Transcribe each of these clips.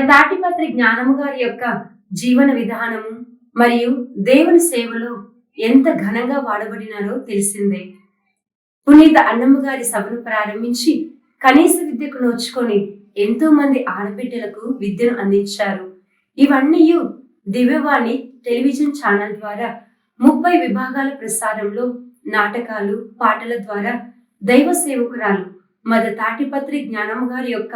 తాటిపత్రి జ్ఞానము గారి యొక్క జీవన విధానము మరియు దేవుని సేవలో ఎంత ఘనంగా వాడబడినారో తెలిసిందే. పునీత అన్నమ్మ గారి సభను ప్రారంభించి కనీస విద్యకు నోచుకొని ఎంతో మంది ఆడబిడ్డలకు విద్యను అందించారు. ఇవన్నీ దివ్యవాణి టెలివిజన్ ఛానల్ ద్వారా 30 విభాగాల ప్రసారంలో నాటకాలు, పాటల ద్వారా దైవ సేవకురాలు మద తాటిపత్రి జ్ఞానమ్మ గారి యొక్క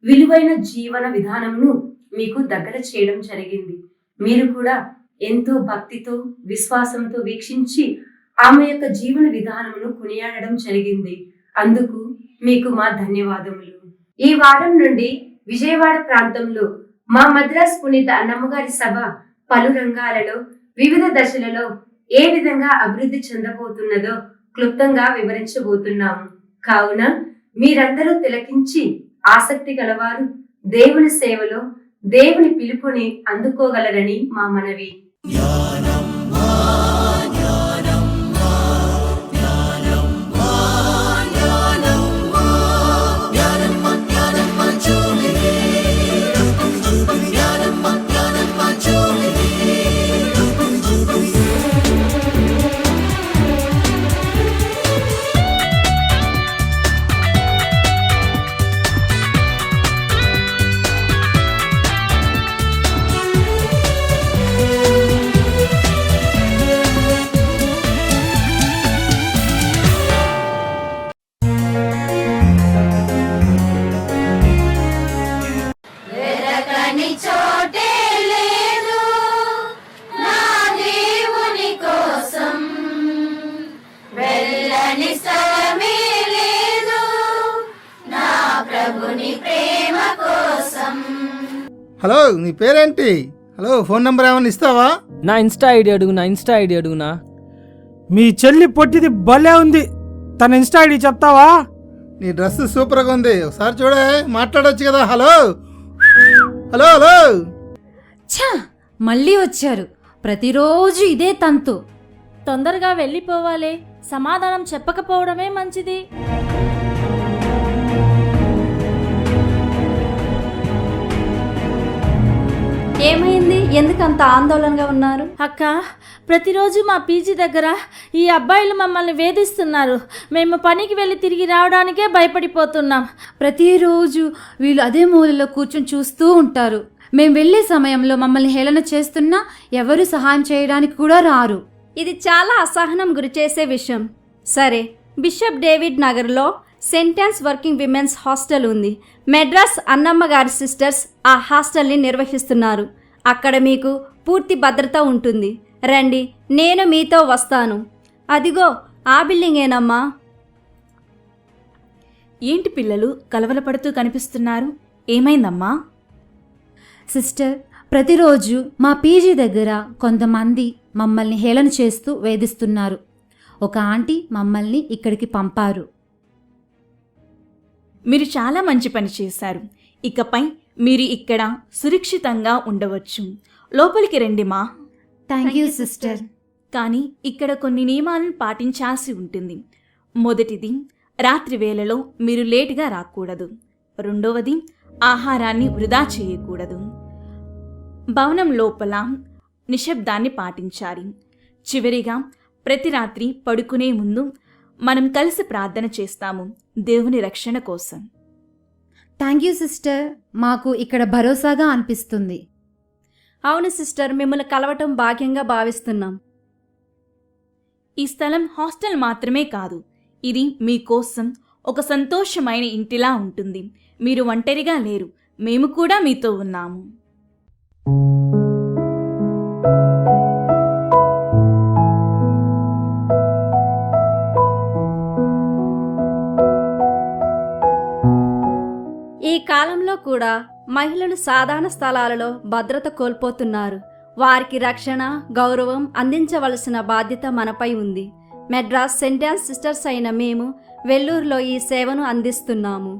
విలువైన జీవన విధానమును మీకు దగ్గర చేయడం జరిగింది. మీరు కూడా ఎంతో భక్తితో, విశ్వాసంతో వీక్షించి ఆమె యొక్క జీవన విధానమును కొనియాడడం జరిగింది. అందుకు మీకు మా ధన్యవాదములు. ఈ వారం నుండి విజయవాడ ప్రాంతంలో మా మద్రాస్ పునీత అన్నమ్మగారి సభ పలు రంగాలలో వివిధ దశలలో ఏ విధంగా అభివృద్ధి చెందబోతున్నదో క్లుప్తంగా వివరించబోతున్నాము. కావున మీరందరూ తిలకించి ఆసక్తి గలవారు దేవుని సేవలో దేవుని పిలుపుని అందుకోగలరని మా మనవి. హలో, నీ పేరేంటి? హలో, ఫోన్ నెంబర్ ఏమైనా ఇస్తావా? నా ఇన్స్టా ఐడి అడుగునా. మీ చెల్లి పొట్టిది భలే ఉంది, తన ఇన్స్టా ఐడి చెప్తావా? నీ డ్రెస్ సూపర్గా ఉంది, ఒకసారి చూడే, మాట్లాడొచ్చు కదా. Hello hello hello. ఛా, మళ్ళీ వచ్చారు. ప్రతిరోజు ఇదే తంతు. తొందరగా వెళ్ళిపోవాలి, సమాధానం చెప్పకపోవడమే మంచిది. ఏమైంది? ఎందుకంత ఆందోళనగా ఉన్నారు? అక్క, ప్రతిరోజు మా పీజీ దగ్గర ఈ అబ్బాయిలు మమ్మల్ని వేధిస్తున్నారు. మేము పనికి వెళ్ళి తిరిగి రావడానికే భయపడిపోతున్నాం. ప్రతిరోజు వీళ్ళు అదే మూలలో కూర్చొని చూస్తూ ఉంటారు. మేము వెళ్ళే సమయంలో మమ్మల్ని హేళన చేస్తున్నా ఎవరు సహాయం చేయడానికి కూడా రారు. ఇది చాలా అసహనం గురిచేసే విషయం. సరే, బిషప్ డేవిడ్ నగర్లో సెంటెన్స్ వర్కింగ్ విమెన్స్ హాస్టల్ ఉంది. మెడ్రాస్ అన్నమ్మ గారి సిస్టర్స్ ఆ హాస్టల్ని నిర్వహిస్తున్నారు. అక్కడ మీకు పూర్తి భద్రత ఉంటుంది. రండి, నేను మీతో వస్తాను. అదిగో ఆ బిల్డింగేనమ్మా. ఏంటి పిల్లలు కలవలపడుతూ కనిపిస్తున్నారు? ఏమైందమ్మా? సిస్టర్, ప్రతిరోజు మా పీజీ దగ్గర కొంతమంది మమ్మల్ని హేళన చేస్తూ వేధిస్తున్నారు. ఒక ఆంటీ మమ్మల్ని ఇక్కడికి పంపారు. మీరు చాలా మంచి పని చేశారు. ఇకపై మీరు ఇక్కడ సురక్షితంగా ఉండవచ్చు. లోపలికి రండి మా. Thank you sister. కానీ ఇక్కడ కొన్ని నియమాలను పాటించాల్సి ఉంటుంది. మొదటిది, రాత్రి వేళలో మీరు లేటుగా రాకూడదు. రెండవది, ఆహారాన్ని వృధా చేయకూడదు. భవనం లోపల నిశ్శబ్దాన్ని పాటించాలి. చివరిగా, ప్రతి రాత్రి పడుకునే ముందు మనం కలిసి ప్రార్థన చేస్తాము దేవుని రక్షణ కోసం. Thank you sister. మాకు ఇక్కడ భరోసాగా అనిపిస్తుంది. అవును సిస్టర్, మిమ్మల్ని కలవటం భాగ్యంగా భావిస్తున్నాం. ఈ స్థలం హాస్టల్ మాత్రమే కాదు, ఇది మీకోసం ఒక సంతోషమైన ఇంటిలా ఉంటుంది. మీరు ఒంటరిగా లేరు, మేము కూడా మీతో ఉన్నాము. ఈ కాలంలో కూడా మహిళలు సాధారణ స్థలాలలో భద్రత కోల్పోతున్నారు. వారికి రక్షణ, గౌరవం అందించవలసిన బాధ్యత మనపై ఉంది. మెడ్రాస్ సెంటెన్స్ సిస్టర్స్ అయిన మేము వెల్లూరులో ఈ సేవను అందిస్తున్నాము.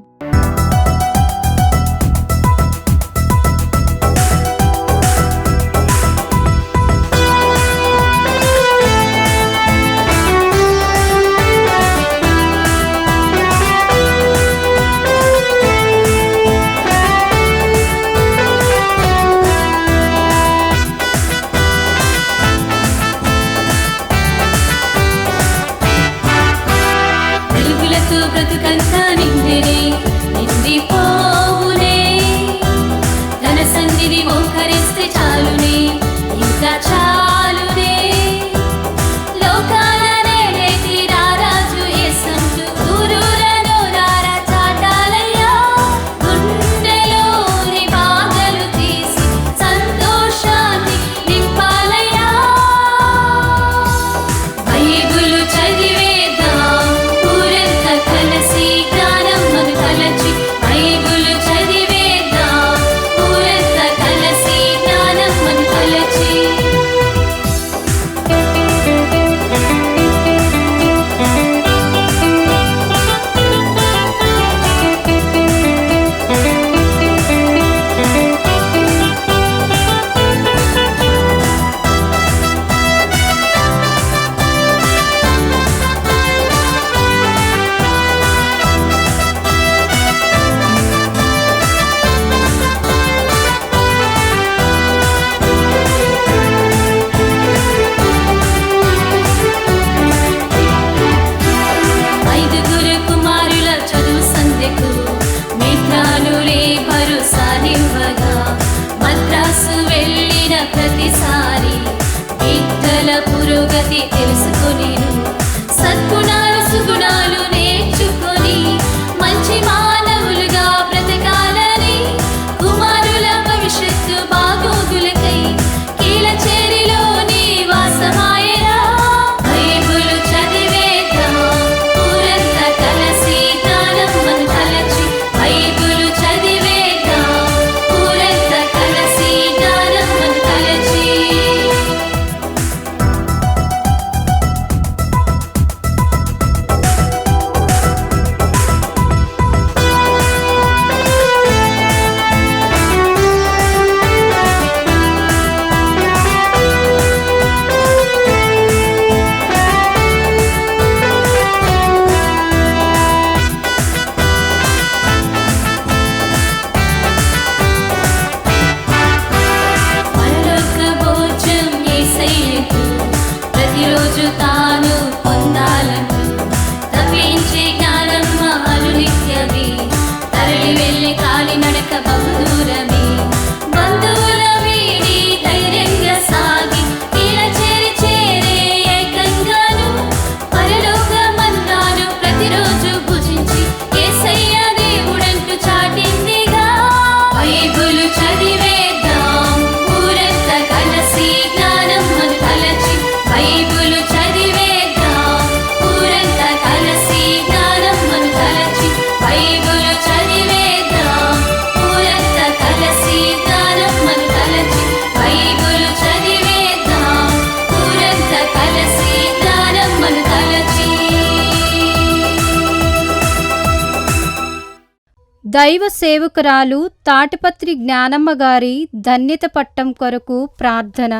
దైవ సేవకురాలు తాటిపత్రి జ్ఞానమ్మ గారి ధన్యత పట్టం కొరకు ప్రార్థన.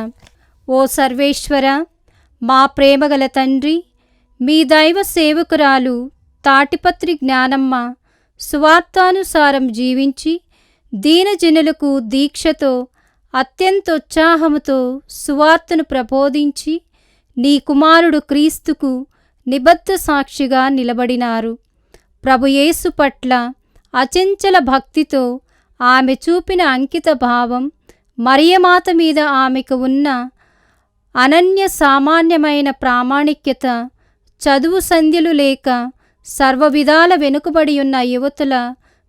ఓ సర్వేశ్వర, మా ప్రేమగల తండ్రి, మీ దైవ సేవకురాలు తాటిపత్రి జ్ఞానమ్మ సువార్తానుసారం జీవించి దీనజనులకు దీక్షతో అత్యంతోత్సాహముతో సువార్తను ప్రబోధించి నీ కుమారుడు క్రీస్తుకు నిబద్ధ సాక్షిగా నిలబడినారు. ప్రభు యేసు పట్ల అచంచల భక్తితో ఆమె చూపిన అంకిత భావం, మరియమాత మీద ఆమెకు ఉన్న అనన్య సామాన్యమైన ప్రామాణిక్యత, చదువు సంధ్యలు లేక సర్వవిధాల వెనుకబడి ఉన్న యువతుల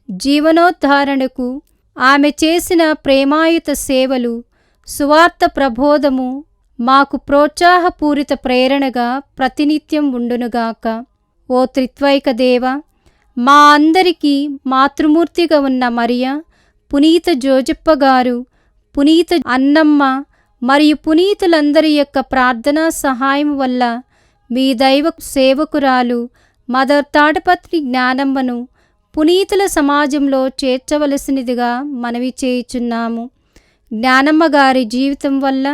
జీవనోద్ధారణకు ఆమె చేసిన ప్రేమాయుత సేవలు, సువార్త ప్రబోధము మాకు ప్రోత్సాహపూరిత ప్రేరణగా ప్రతినిత్యం ఉండునుగాక. ఓ త్రిత్వైక దేవ, మా అందరికీ మాతృమూర్తిగా ఉన్న మరియ, పునీత జోజప్ప గారు, పునీత అన్నమ్మ మరియు పునీతులందరి యొక్క ప్రార్థనా సహాయం వల్ల మీ దైవ సేవకురాలు మదర్ తాటిపత్రి జ్ఞానమ్మను పునీతుల సమాజంలో చేర్చవలసినదిగా మనవి చేయుచున్నాము. జ్ఞానమ్మ గారి జీవితం వల్ల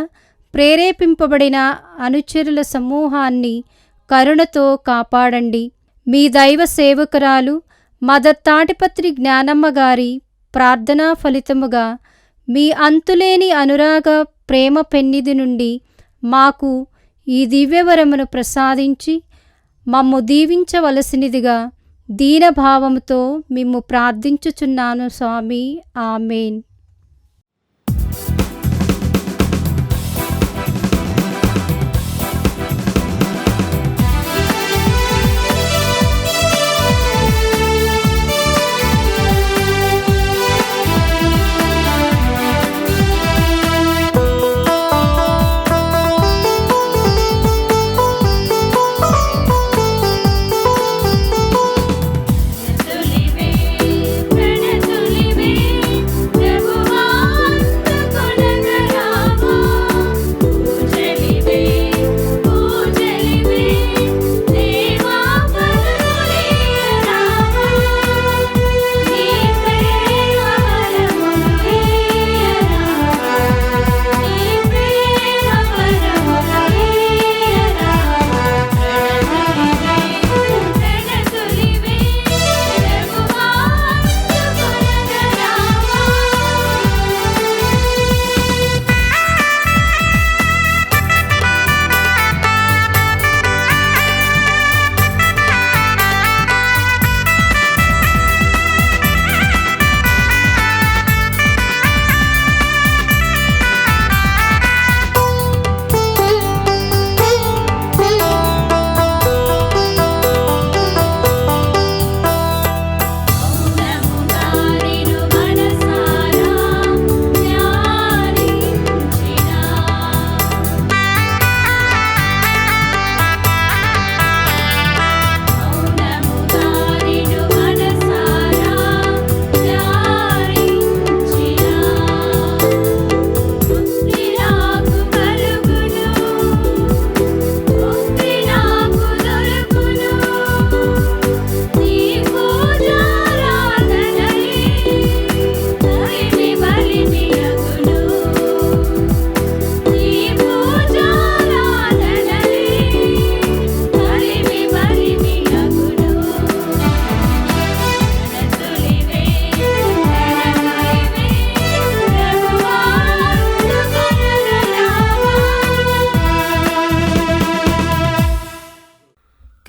ప్రేరేపింపబడిన అనుచరుల సమూహాన్ని కరుణతో కాపాడండి. మీ దైవ సేవకురాలు మదర్ తాటిపత్రి జ్ఞానమ్మ గారి ప్రార్థనా ఫలితముగా మీ అంతులేని అనురాగ ప్రేమ పెన్నిధి నుండి మాకు ఈ దివ్యవరమును ప్రసాదించి మమ్ము దీవించవలసినదిగా దీనభావముతో మిమ్ము ప్రార్థించుచున్నాను స్వామి. ఆమేన్.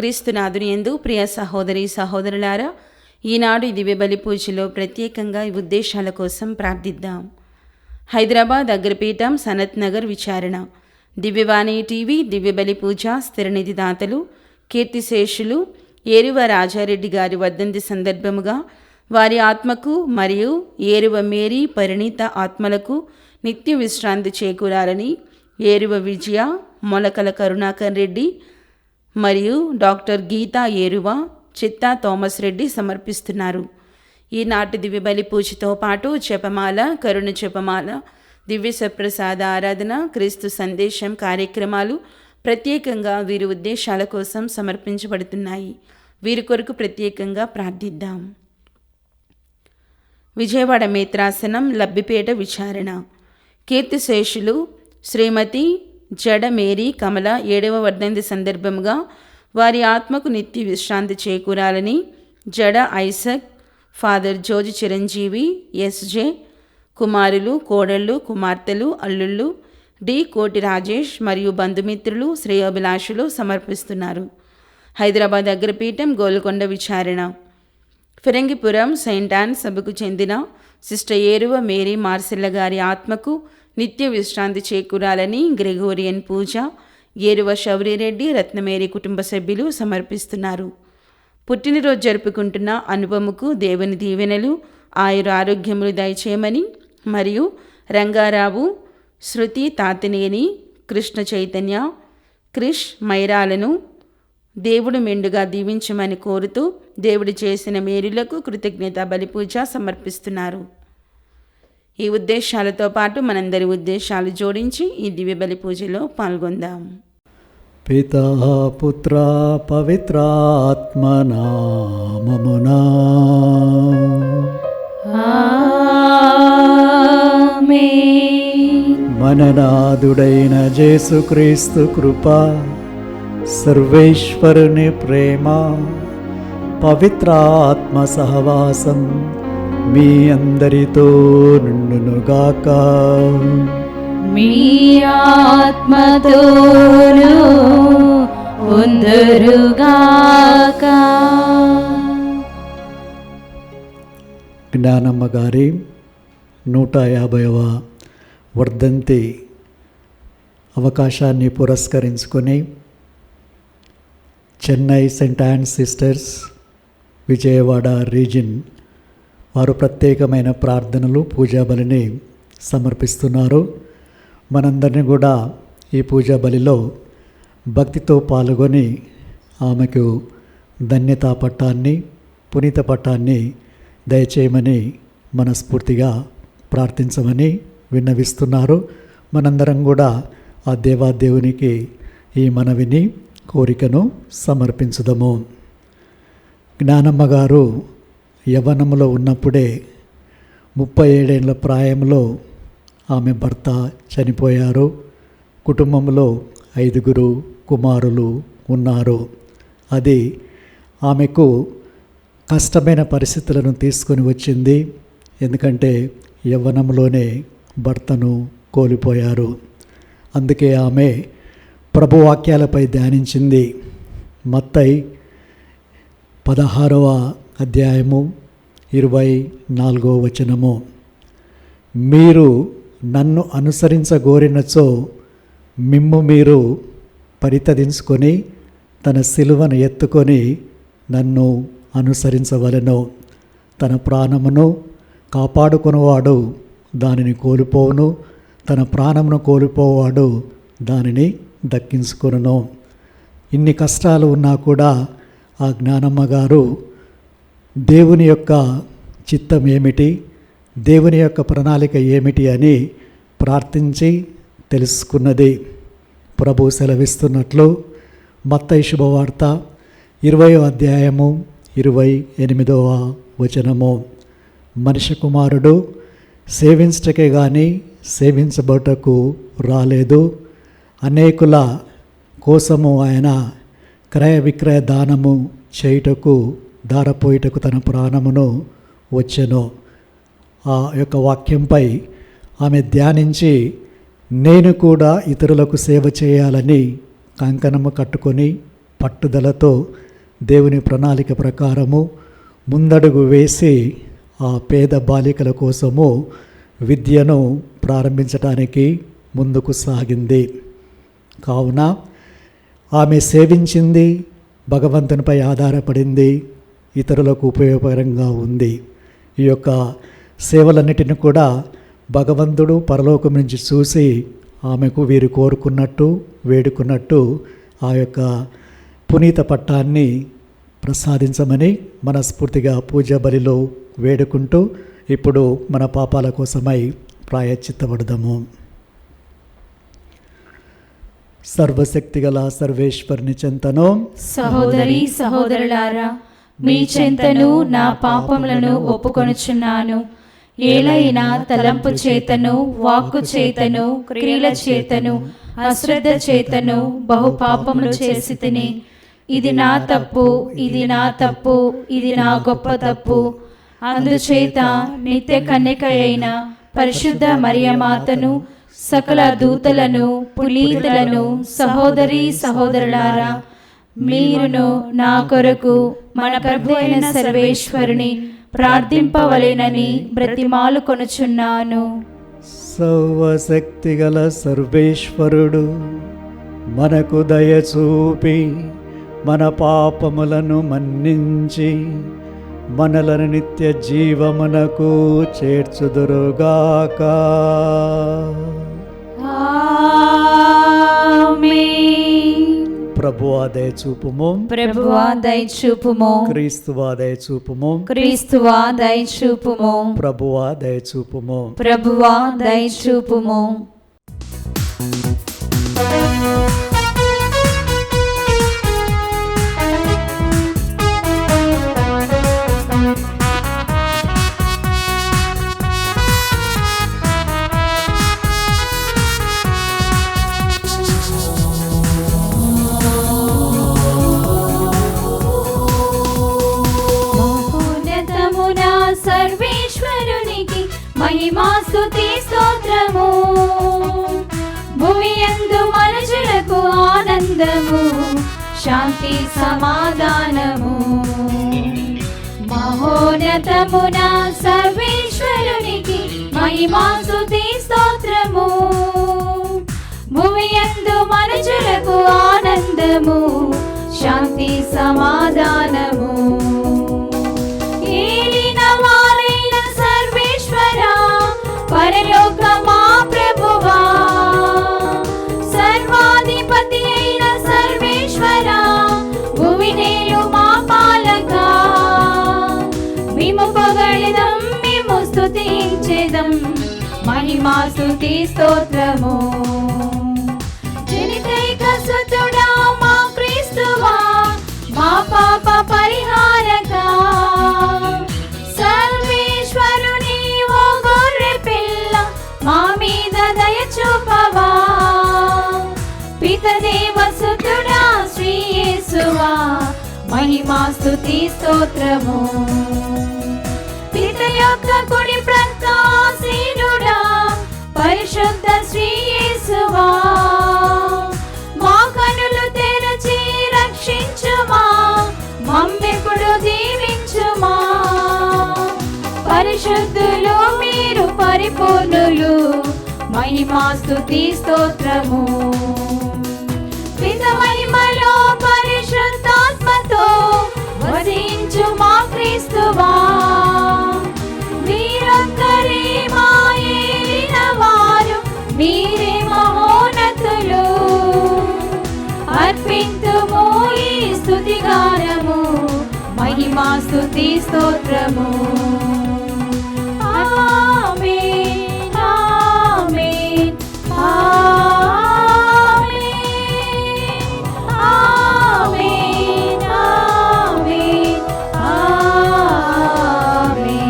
క్రీస్తునాథుని యందు ప్రియ సహోదరి సహోదరులారా, ఈనాడు ఈ దివ్య బలి పూజలో ప్రత్యేకంగా ఈ ఉద్దేశాల కోసం ప్రార్థిద్దాం. హైదరాబాద్ అగ్రపీఠం సనత్ నగర్ విచారణ, దివ్యవాణి టీవీ దివ్య బలి పూజ స్థిరనిధి దాతలు కీర్తిశేషులు ఏరువ రాజారెడ్డి గారి వర్ధంతి సందర్భముగా వారి ఆత్మకు మరియు ఏరువ మేరీ పరిణీత ఆత్మలకు నిత్య విశ్రాంతి చేకూరాలని ఏరువ విజయ, మొలకల కరుణాకర్ రెడ్డి మరియు డాక్టర్ గీతా ఏరువ, చిత్తా థామస్ రెడ్డి సమర్పిస్తున్నారు. ఈనాటి దివ్య బలి పూజతో పాటు జపమాల, కరుణ జపమాల, దివ్య సప్రసాద ఆరాధన, క్రీస్తు సందేశం కార్యక్రమాలు ప్రత్యేకంగా వీరి ఉద్దేశాల కోసం సమర్పించబడుతున్నాయి. వీరి కొరకు ప్రత్యేకంగా ప్రార్థిద్దాం. విజయవాడ మేత్రాసనం లబ్బిపేట విచారణ. కీర్తిశేషులు శ్రీమతి జడ మేరీ కమల 7వ వర్ధంతి సందర్భంగా వారి ఆత్మకు నిత్య విశ్రాంతి చేకూరాలని జడ Isaac, father Joji Chiranjeevi, SJ, కుమారులు, కోడళ్ళు, కుమార్తెలు, అల్లుళ్ళు, డి కోటి రాజేష్ మరియు బంధుమిత్రులు, శ్రేయోభిలాషులు సమర్పిస్తున్నారు. హైదరాబాద్ అగ్రపీఠం గోల్కొండ విచారణ. ఫిరంగిపురం సెయింట్ ఆన్ సభకు చెందిన సిస్టర్ ఏరువ మేరీ మార్సిల్ల గారి ఆత్మకు నిత్య విశ్రాంతి చేకూరాలని గ్రెగోరియన్ పూజ, ఏరువ శౌరిరెడ్డి, రత్నమేరి కుటుంబ సభ్యులు సమర్పిస్తున్నారు. పుట్టినరోజు జరుపుకుంటున్న అనుపముకు దేవుని దీవెనలు, ఆయురారోగ్యములు దయచేయమని మరియు రంగారావు, శృతి తాతినేని, కృష్ణ చైతన్య, క్రిష్ మైరాలను దేవుడు మెండుగా దీవించమని కోరుతూ దేవుడు చేసిన మేలులకు కృతజ్ఞత బలిపూజ సమర్పిస్తున్నారు. ఈ ఉద్దేశాలతో పాటు మనందరి ఉద్దేశాలు జోడించి ఈ దివ్య బలి పూజలో పాల్గొందాం. పితా పుత్ర పవిత్రాత్మనామమునా మననాథుడైన యేసుక్రీస్తు కృప, సర్వేశ్వరుని ప్రేమ, పవిత్రాత్మ సహవాసం మీ అందరితో నుండునుగాక. మీ ఆత్మతోను ఉందురుగాక. జ్ఞానమ్మ గారి 150వ వర్ధంతి అవకాశాన్ని పురస్కరించుకొని Chennai Saint on sisters Vijayawada region వారు ప్రత్యేకమైన ప్రార్థనలు, పూజా బలిని సమర్పిస్తున్నారు. మనందరినీ కూడా ఈ పూజా బలిలో భక్తితో పాల్గొని ఆమెకు ధన్యతా పట్టాన్ని, పునీత పట్టాన్ని దయచేయమని మనస్ఫూర్తిగా ప్రార్థించమని విన్నవిస్తున్నారు. మనందరం కూడా ఆ దేవాదేవునికి ఈ మనవిని, కోరికను సమర్పించుదాము. జ్ఞానమ్మ గారు యవ్వనంలో ఉన్నప్పుడే 37 ఏళ్ల ప్రాయంలో ఆమె భర్త చనిపోయారు. కుటుంబంలో 5 కుమారులు ఉన్నారు. అది ఆమెకు కష్టమైన పరిస్థితులను తీసుకొని వచ్చింది. ఎందుకంటే యవ్వనంలోనే భర్తను కోల్పోయారు. అందుకే ఆమె ప్రభువాక్యాలపై ధ్యానించింది. మత్తయి 16వ అధ్యాయము 24వ వచనము, మీరు నన్ను అనుసరించగోరినచో మిమ్ము మీరు పరితదించుకొని తన సిలువను ఎత్తుకొని నన్ను అనుసరించవలెను. తన ప్రాణమును కాపాడుకునేవాడు దానిని కోల్పోవును, తన ప్రాణమును కోల్పోవాడు దానిని దక్కించుకొనును. ఇన్ని కష్టాలు ఉన్నా కూడా ఆ జ్ఞానమ్మ గారు దేవుని యొక్క చిత్తం ఏమిటి, దేవుని యొక్క ప్రణాళిక ఏమిటి అని ప్రార్థించి తెలుసుకున్నది. ప్రభు సెలవిస్తున్నట్లు మత్తయి శుభవార్త 20వ అధ్యాయము 28వ వచనము, మనిషి కుమారుడు సేవించటకే కానీ సేవించబడటకు రాలేదు, అనేకుల కోసము ఆయన క్రయ విక్రయ దానము చేయుటకు, దారపోయుటకు తన ప్రాణమును వచ్చెను. ఆ యొక్క వాక్యంపై ఆమె ధ్యానించి నేను కూడా ఇతరులకు సేవ చేయాలని కంకణము కట్టుకొని పట్టుదలతో దేవుని ప్రణాళిక ప్రకారము ముందడుగు వేసి ఆ పేద బాలికల కోసము విద్యను ప్రారంభించడానికి ముందుకు సాగింది. కావున ఆమె సేవించింది, భగవంతునిపై ఆధారపడింది, ఇతరులకు ఉపయోగకరంగా ఉంది. ఈ యొక్క సేవలన్నిటిని కూడా భగవంతుడు పరలోకం నుంచి చూసి ఆమెకు వీరు కోరుకున్నట్టు, వేడుకున్నట్టు ఆ యొక్క పునీత పట్టాన్ని ప్రసాదించమని మనస్ఫూర్తిగా పూజా బలిలో వేడుకుంటూ ఇప్పుడు మన పాపాల కోసమై ప్రాయశ్చిత్తపడదాము. సర్వశక్తిగల సర్వేశ్వరుని చెంతను సహోదరి సహోదరులారా, మీ చెంతను నా పాపములను ఒప్పుకొనుచున్నాను. ఏలైనా తలంపు చేతను, వాక్కు చేతను, క్రియల చేతను, అశ్రద్ధ చేతను బహు పాపములు చేసి తిని. ఇది నా తప్పు, ఇది నా తప్పు, ఇది నా గొప్ప తప్పు. అందుచేత నిత్య కన్యక అయిన పరిశుద్ధ మరియమాతను, సకల దూతలను, పునీతులను, సహోదరీ సహోదరులారా, మీరును నా కొరకు మన ప్రభు అయిన సర్వేశ్వరుని ప్రార్థింపవలెనని బ్రతిమాలు కొనుచున్నాను. సర్వశక్తిగల సర్వేశ్వరుడు మనకు దయచూపి మన పాపములను మన్నించి మనలను నిత్య జీవమునకు చేర్చుదురుగాక. ప్రభువా దయచూపుము, ప్రభువా దయచూపుము, క్రీస్తువా దయచూపుము, క్రీస్తువా దయచూపుము, ప్రభువా దయచూపుము. ప్రభువా దయచూపుము. సర్వేశ్వరునికి మహిమా స్తుతి స్తోత్రము. భూమియందు మనుషులకు ఆనందము, శాంతి సమాధానము. మహోన్నతమున సర్వేశ్వరునికి మహిమా స్తుతి స్తోత్రము. భూమియందు మనుషులకు ఆనందము, శాంతి సమాధానము. పరలోక మా ప్రభువా, సర్వాధిపతి అయిన సర్వేశ్వరా, భువినేలు మా పాలక, మేము పొగడెదం, మేము స్తుతించెదం, మహిమా స్తుతి స్తోత్రము. జనితైక సుతుడా మా క్రీస్తువా, మా పాప పరిహారక, సర్వేశ్వరుని ఓ గొర్రె పిల్ల, మా మీద దయ చూపవా. పితదేవ సుతుడా శ్రీ యేసువా, మహిమా స్తుతి స్తోత్రము. పిత యొక్క కుడి ప్రక్క ఆసీనుడా, పరిశుద్ధ శ్రీ యేసువా, మా కనులు తెరచి రక్షించుమా, మమ్మెప్పుడు దీవించుమా. పరిశుద్ధులు మీరు పరిపూర్ణులు, మహిమా స్తుతి స్తోత్రము. పిత మహిమలో పరిశుద్ధాత్మతో వసించు మా క్రీస్తువా, మీరొక్కరే మా ఏలిన వారు, మీరే మహోన్నతులు. అర్పింతుము ఈ స్తుతిగానము, మహిమా స్తుతి స్తోత్రము. ఆమేన్, ఆమేన్, ఆమేన్, ఆమేన్, ఆమేన్, ఆమేన్.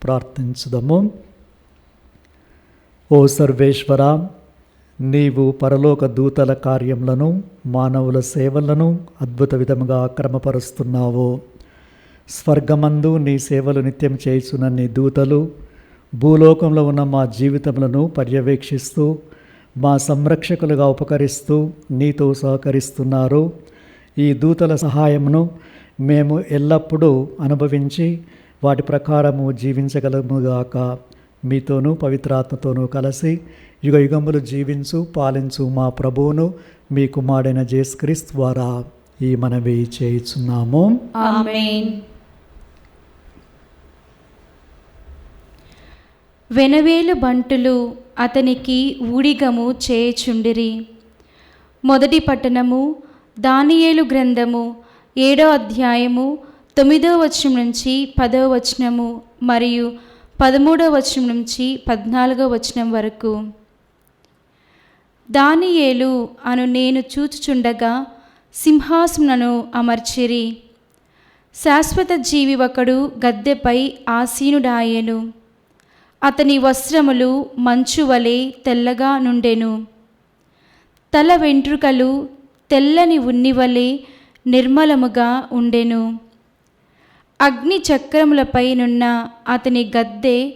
ప్రార్థించుదము. ఓ సర్వేశ్వర, నీవు పరలోక దూతల కార్యములను, మానవుల సేవలను అద్భుత విధముగా క్రమపరుస్తున్నావు. స్వర్గమందు నీ సేవలు నిత్యం చేయుచున్న నీ దూతలు భూలోకంలో ఉన్న మా జీవితములను పర్యవేక్షిస్తూ మా సంరక్షకులుగా ఉపకరిస్తూ నీతో సహకరిస్తున్నారు. ఈ దూతల సహాయమును మేము ఎల్లప్పుడూ అనుభవించి వాటి ప్రకారము జీవించగలముగాక. మీతోనూ పవిత్రాత్మతోనూ కలిసి యుగ యుగములు జీవించు పాలించు మా ప్రభువును మీ కుమారుడైన యేసుక్రీస్తు ద్వారా ఈ మనవి చేయుచున్నాము. ఆమేన్. వెనవేలు బంటులు అతనికి ఊడిగము చేయుచుండిరి. మొదటి పట్టణము దానియేలు గ్రంథము 7వ అధ్యాయము 9వ వచనం నుంచి 10వ వచనము మరియు 13వ వచనం నుంచి 14వ వచనం వరకు. దానియేలు అను నేను చూచుచుండగా సింహాసనమును అమర్చిరి. శాశ్వత జీవి ఒకడు గద్దెపై ఆసీనుడాయెను. అతని వస్త్రములు మంచువలే తెల్లగా నుండెను. తల వెంట్రుకలు తెల్లని ఉన్నివలే నిర్మలముగా ఉండెను. అగ్ని చక్రములపైనున్న అతని గద్దె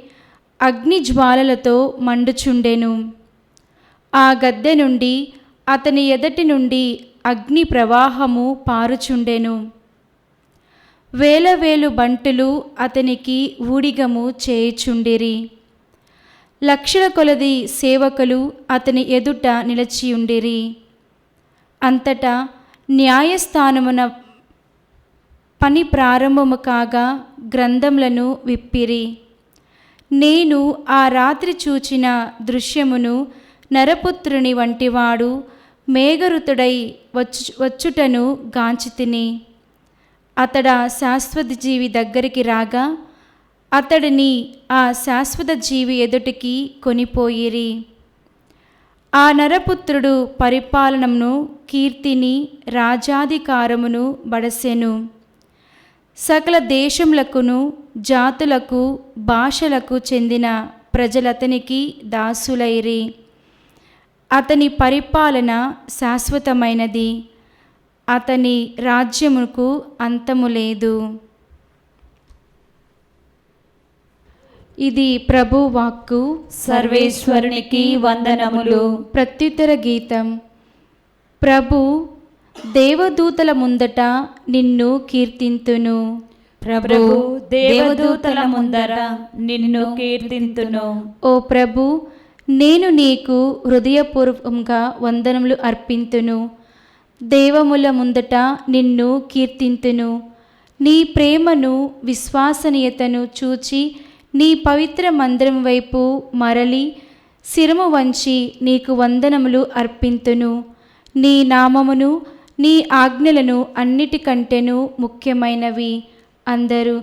అగ్ని జ్వాలలతో మండుచుండెను. ఆ గద్దె నుండి అతని ఎదటి నుండి అగ్ని ప్రవాహము పారుచుండెను. వేల వేలు బంటులు అతనికి ఊడిగము చేయుచుండిరి. లక్షల కొలది సేవకులు అతని ఎదుట నిలిచియుండిరి. అంతటా న్యాయస్థానమున పని ప్రారంభము కాగా గ్రంథములను విప్పిరి. నేను ఆ రాత్రి చూచిన దృశ్యమును నరపుత్రుని వంటివాడు మేఘరుతుడై వచ్చుటను గాంచితిని. అతడ శాశ్వత జీవి దగ్గరికి రాగా అతడిని ఆ శాశ్వత జీవి ఎదుటికి కొనిపోయిరి. ఆ నరపుత్రుడు పరిపాలనమును, కీర్తిని, రాజాధికారమును బడసెను. సకల దేశములకును, జాతులకు, భాషలకు చెందిన ప్రజలతనికి దాసులైరి. అతని పరిపాలన శాశ్వతమైనది. అతని రాజ్యముకు అంతము లేదు. ఇది ప్రభు వాక్కు. సర్వేశ్వరునికి వందనములు. ప్రత్యుత్తర గీతం. ప్రభు, దేవదూతల ముందట నిన్ను కీర్తింతును. ప్రభు, దేవదూతల ముందర నిన్ను కీర్తింతును. ఓ ప్రభు, నేను నీకు హృదయపూర్వకంగా వందనములు అర్పింతును. దేవముల ముందట నిన్ను కీర్తింతును. నీ ప్రేమను, విశ్వసనీయతను చూచి నీ పవిత్ర మందిరం వైపు మరలి శిరము వంచి నీకు వందనములు అర్పింతును. నీ నామమును, నీ ఆజ్ఞలను అన్నిటికంటేను ముఖ్యమైనవి. అందరూ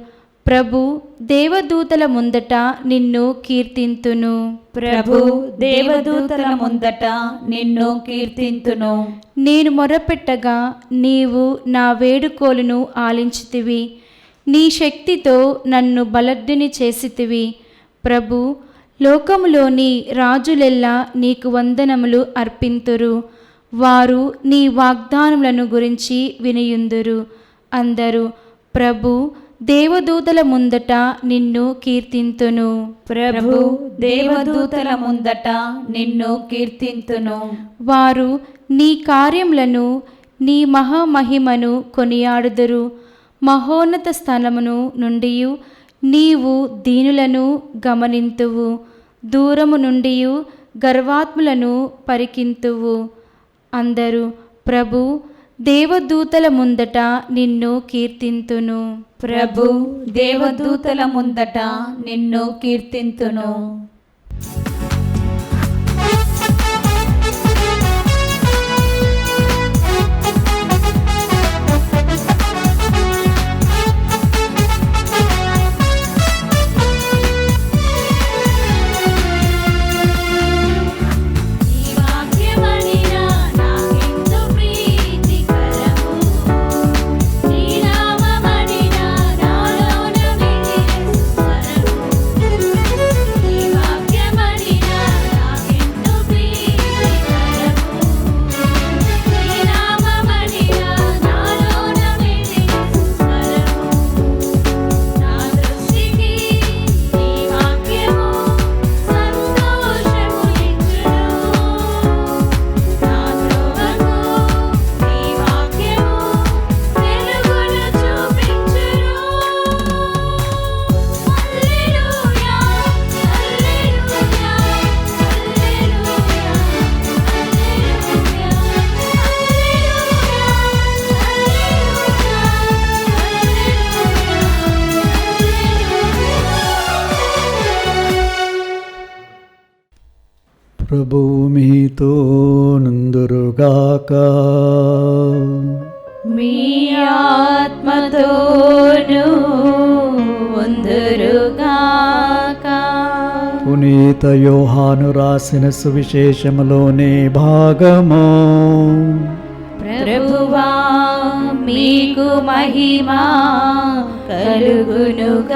ప్రభు, దేవదూతల ముందట నిన్ను కీర్తింతును. ప్రభు, దేవదూతల ముందట నిన్ను కీర్తింతును. నేను మొరపెట్టగా నీవు నా వేడుకోలును ఆలించితివి. నీ శక్తితో నన్ను బలర్దుని చేసితివి. ప్రభు, లోకములోని రాజులెల్లా నీకు వందనములు అర్పింతురు. వారు నీ వాగ్దానములను గురించి వినియుందురు. అందరూ ప్రభు, దేవదూతల ముందట నిన్ను కీర్తింతును. ప్రభు, దేవదూతల ముందట నిన్ను కీర్తింతును. వారు నీ కార్యములను, నీ మహామహిమను కొనియాడుదురు. మహోన్నత స్థలమును నుండి నీవు దీనులను గమనింతువు. దూరము నుండి గర్వాత్ములను పరికింతువు. అందరూ ప్రభు, దేవదూతల ముందట నిన్ను కీర్తింతును. ప్రభు, దేవదూతల ముందట నిన్ను కీర్తింతును. ప్రభువు మీతో నందురుగాక. మీ ఆత్మతోను వందురుగాక. పునీత యోహాను రాసిన సువిశేషములోని భాగము. ప్రభువా మీకు మహిమ కలుగునుగాక.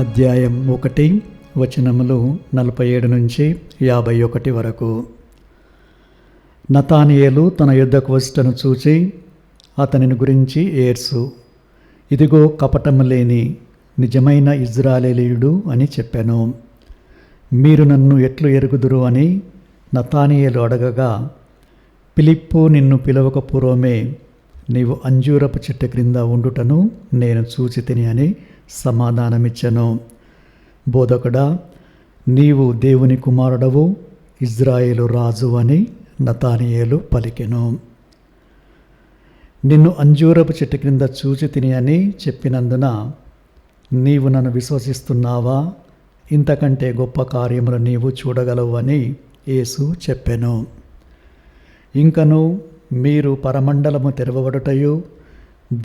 అధ్యాయం 1 వచనములు 47 నుంచి 51 వరకు. నతానియేలు తన యుద్ధకు వచ్చుటను చూచి అతనిని గురించి ఏర్సు, ఇదిగో కపటము లేని నిజమైన ఇజ్రాయేలీయుడు అని చెప్పాను. మీరు నన్ను ఎట్లు ఎరుగుదురు అని నతానియేలు అడగగా, ఫిలిప్పు నిన్ను పిలవక పూర్వమే నీవు అంజూరపు చెట్టు క్రింద ఉండుటను నేను చూచి తిని అని సమాధానమిచ్చెను. బోధకుడా, నీవు దేవుని కుమారుడవు, ఇజ్రాయేలు రాజు అని నతానియేలు పలికెను. నిన్ను అంజూరపు చెట్టు క్రింద చూచి తిని అని చెప్పినందున నీవు నన్ను విశ్వసిస్తున్నావా? ఇంతకంటే గొప్ప కార్యములు నీవు చూడగలవు అని యేసు చెప్పెను. ఇంకను మీరు పరమండలము తెరవబడుటయు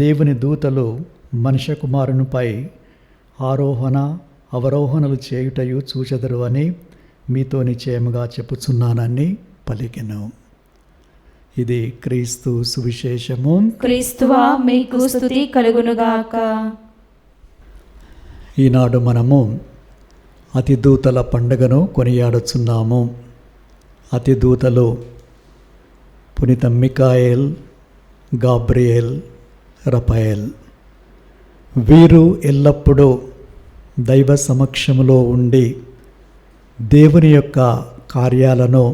దేవుని దూతలు మనుష్య కుమారునిపై ఆరోహణ అవరోహణలు చేయుటయు చూచెదరు అని మీతో నిశ్చయముగా చెప్పుచున్నానని పలికెను. ఇది క్రీస్తు సువిశేషము. క్రీస్తువా మీకు స్తుతి కలుగునుగాక. ఈనాడు మనము అతిదూతల పండుగను కొనియాడుచున్నాము. అతిదూతలు పునీత మికాయేల్, గాబ్రియేల్, రఫాయేల్. వీరు ఎల్లప్పుడూ దైవ సమక్షములో ఉండి దేవుని యొక్క కార్యాలను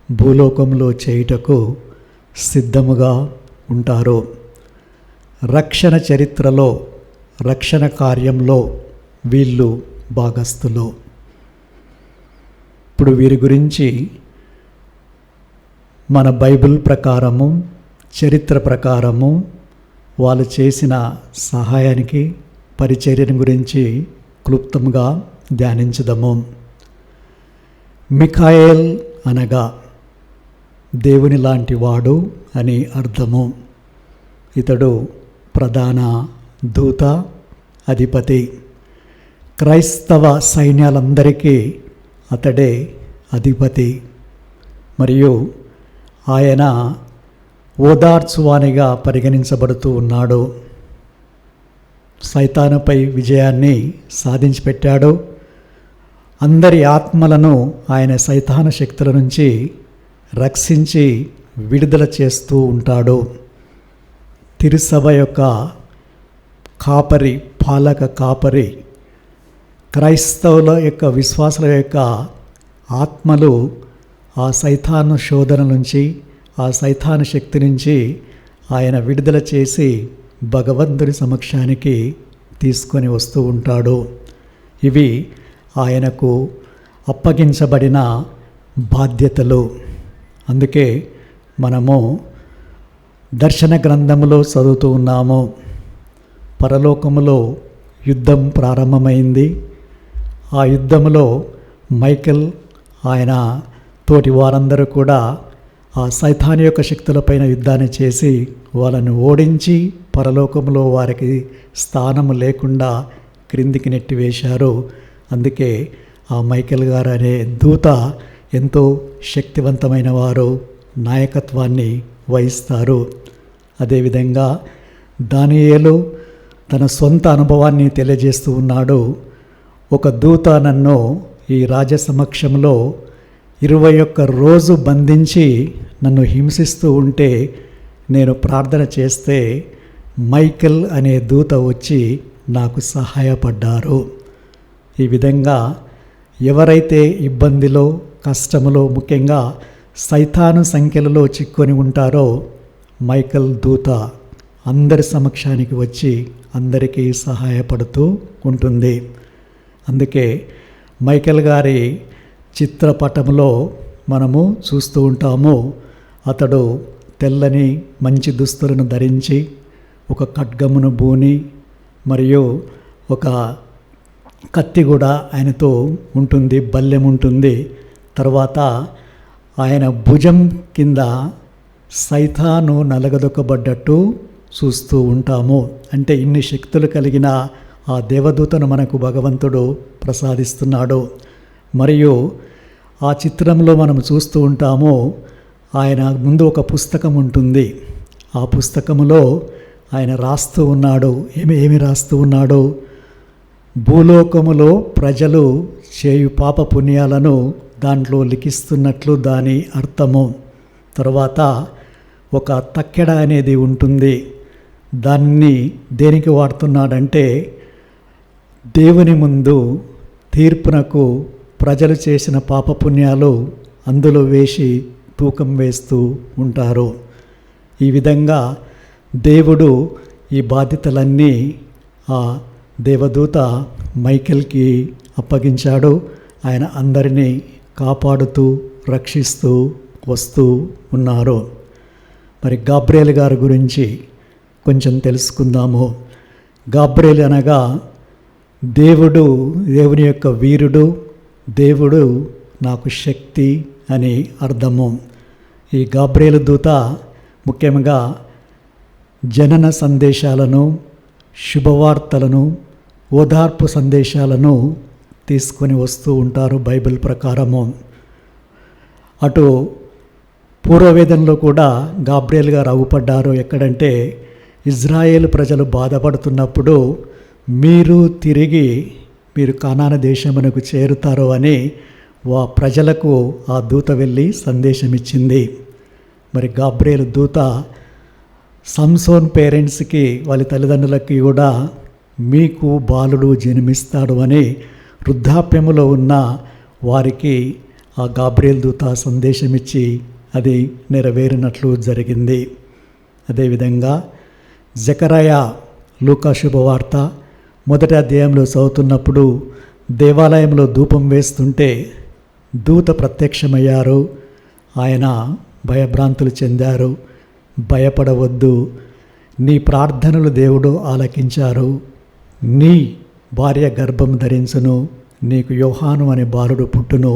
భూలోకంలో చేయుటకు సిద్ధముగా ఉంటారు. రక్షణ చరిత్రలో, రక్షణ కార్యంలో వీళ్ళు భాగస్థులు. ఇప్పుడు వీరి గురించి మన బైబిల్ ప్రకారము, చరిత్ర ప్రకారము వాళ్ళు చేసిన సహాయానికి, పరిచర్యను గురించి క్లుప్తంగా ధ్యానించుదాము. మికాయేల్ అనగా దేవుని లాంటి వాడు అని అర్థము. ఇతడు ప్రధాన దూత, అధిపతి. క్రైస్తవ సైన్యాలందరికీ అతడే అధిపతి. మరియు ఆయన ఓదార్చువానిగా పరిగణించబడుతూ ఉన్నాడు. సైతానుపై విజయాన్ని సాధించి పెట్టాడు. అందరి ఆత్మలను ఆయన సైతాను శక్తుల నుంచి రక్షించి విడుదల చేస్తూ ఉంటాడు. తిరుసభ యొక్క కాపరి, పాలక కాపరి. క్రైస్తవుల యొక్క విశ్వాసుల యొక్క ఆత్మలు ఆ సైతాను శోధన నుంచి, ఆ సైతాను శక్తి నుంచి ఆయన విడుదల చేసి భగవంతుడి సమక్షానికి తీసుకొని వస్తూ ఉంటాడు. ఇవి ఆయనకు అప్పగించబడిన బాధ్యతలు. అందుకే మనము దర్శన గ్రంథములో చదువుతూ ఉన్నాము. పరలోకములో యుద్ధం ప్రారంభమైంది. ఆ యుద్ధములో మైకేల్, ఆయన తోటి వారందరూ కూడా ఆ సైతాను యొక్క శక్తులపైన యుద్ధాన్ని చేసి వాళ్ళను ఓడించి పరలోకంలో వారికి స్థానము లేకుండా క్రిందికి నెట్టివేశారు. అందుకే ఆ మైకేల్ గారు అనే దూత ఎంతో శక్తివంతమైన వారు, నాయకత్వాన్ని వహిస్తారు. అదేవిధంగా దానియేలు తన సొంత అనుభవాన్ని తెలియజేస్తూ ఉన్నాడు. ఒక దూత నన్ను ఈ రాజసమక్షంలో 21 రోజు బంధించి నన్ను హింసిస్తూ ఉంటే నేను ప్రార్థన చేస్తే మైకేల్ అనే దూత వచ్చి నాకు సహాయపడ్డారు. ఈ విధంగా ఎవరైతే ఇబ్బందిలో, కష్టములో, ముఖ్యంగా సైతాను సంఖ్యలలో చిక్కుని ఉంటారో మైకేల్ దూత అందరి సమక్షానికి వచ్చి అందరికీ సహాయపడుతూ ఉంటుంది. అందుకే మైకేల్ గారి చిత్రపటంలో మనము చూస్తూ ఉంటాము. అతడు తెల్లని మంచి దుస్తులను ధరించి, ఒక ఖడ్గమును బూని, మరియు ఒక కత్తి కూడా ఆయనతో ఉంటుంది, బల్లెం ఉంటుంది. తర్వాత ఆయన భుజం కింద సైతాను నలగదొక్కబడ్డట్టు చూస్తూ ఉంటాము. అంటే ఇన్ని శక్తులు కలిగిన ఆ దేవదూతను మనకు భగవంతుడు ప్రసాదిస్తున్నాడు. మరియు ఆ చిత్రంలో మనం చూస్తూ ఉంటాము, ఆయన ముందు ఒక పుస్తకం ఉంటుంది. ఆ పుస్తకములో ఆయన రాస్తూ ఉన్నాడు. ఏమి రాస్తూ ఉన్నాడు? భూలోకములో ప్రజలు చేయు పాప పుణ్యాలను దాంట్లో లిఖిస్తున్నట్లు దాని అర్థము. తర్వాత ఒక తక్కెడ అనేది ఉంటుంది. దాన్ని దేనికి వాడుతున్నాడంటే దేవుని ముందు తీర్పునకు ప్రజలు చేసిన పాపపుణ్యాలు అందులో వేసి తూకం వేస్తూ ఉంటారు. ఈ విధంగా దేవుడు ఈ బాధ్యతలన్నీ ఆ దేవదూత మైకేల్కి అప్పగించాడు. ఆయన అందరినీ కాపాడుతూ రక్షిస్తూ వస్తూ ఉన్నారు. మరి గాబ్రియేల్ గారి గురించి కొంచెం తెలుసుకుందాము. గాబ్రియేల్ అనగా దేవుని యొక్క వీరుడు, దేవుడు నాకు శక్తి అని అర్థము. ఈ గాబ్రియేలు దూత ముఖ్యంగా జనన సందేశాలను, శుభవార్తలను, ఓదార్పు సందేశాలను తీసుకొని వస్తూ ఉంటారు బైబిల్ ప్రకారము. అటు పూర్వవేదంలో కూడా గాబ్రియేల్ గారు అగుపడ్డారు. ఎక్కడంటే ఇజ్రాయేల్ ప్రజలు బాధపడుతున్నప్పుడు మీరు కానాను దేశమునకు చేరుతారు అని ప్రజలకు ఆ దూత వెళ్ళి సందేశం ఇచ్చింది. మరి గాబ్రియేల్ దూత సంసోన్ పేరెంట్స్కి, వాళ్ళ తల్లిదండ్రులకి కూడా మీకు బాలుడు జన్మిస్తాడు అని వృద్ధాప్యములో ఉన్న వారికి ఆ గాబ్రియేల్ దూత సందేశం ఇచ్చి అది నెరవేరినట్లు జరిగింది. అదేవిధంగా జకరయా లూకా శుభవార్త 1వ అధ్యాయంలో చదువుతున్నప్పుడు దేవాలయంలో ధూపం వేస్తుంటే దూత ప్రత్యక్షమయ్యారు. ఆయన భయభ్రాంతులు చెందారు. భయపడవద్దు, నీ ప్రార్థనలు దేవుడు ఆలకించారు. నీ భార్య గర్భం ధరించును, నీకు యోహాను అనే బాలుడు పుట్టును.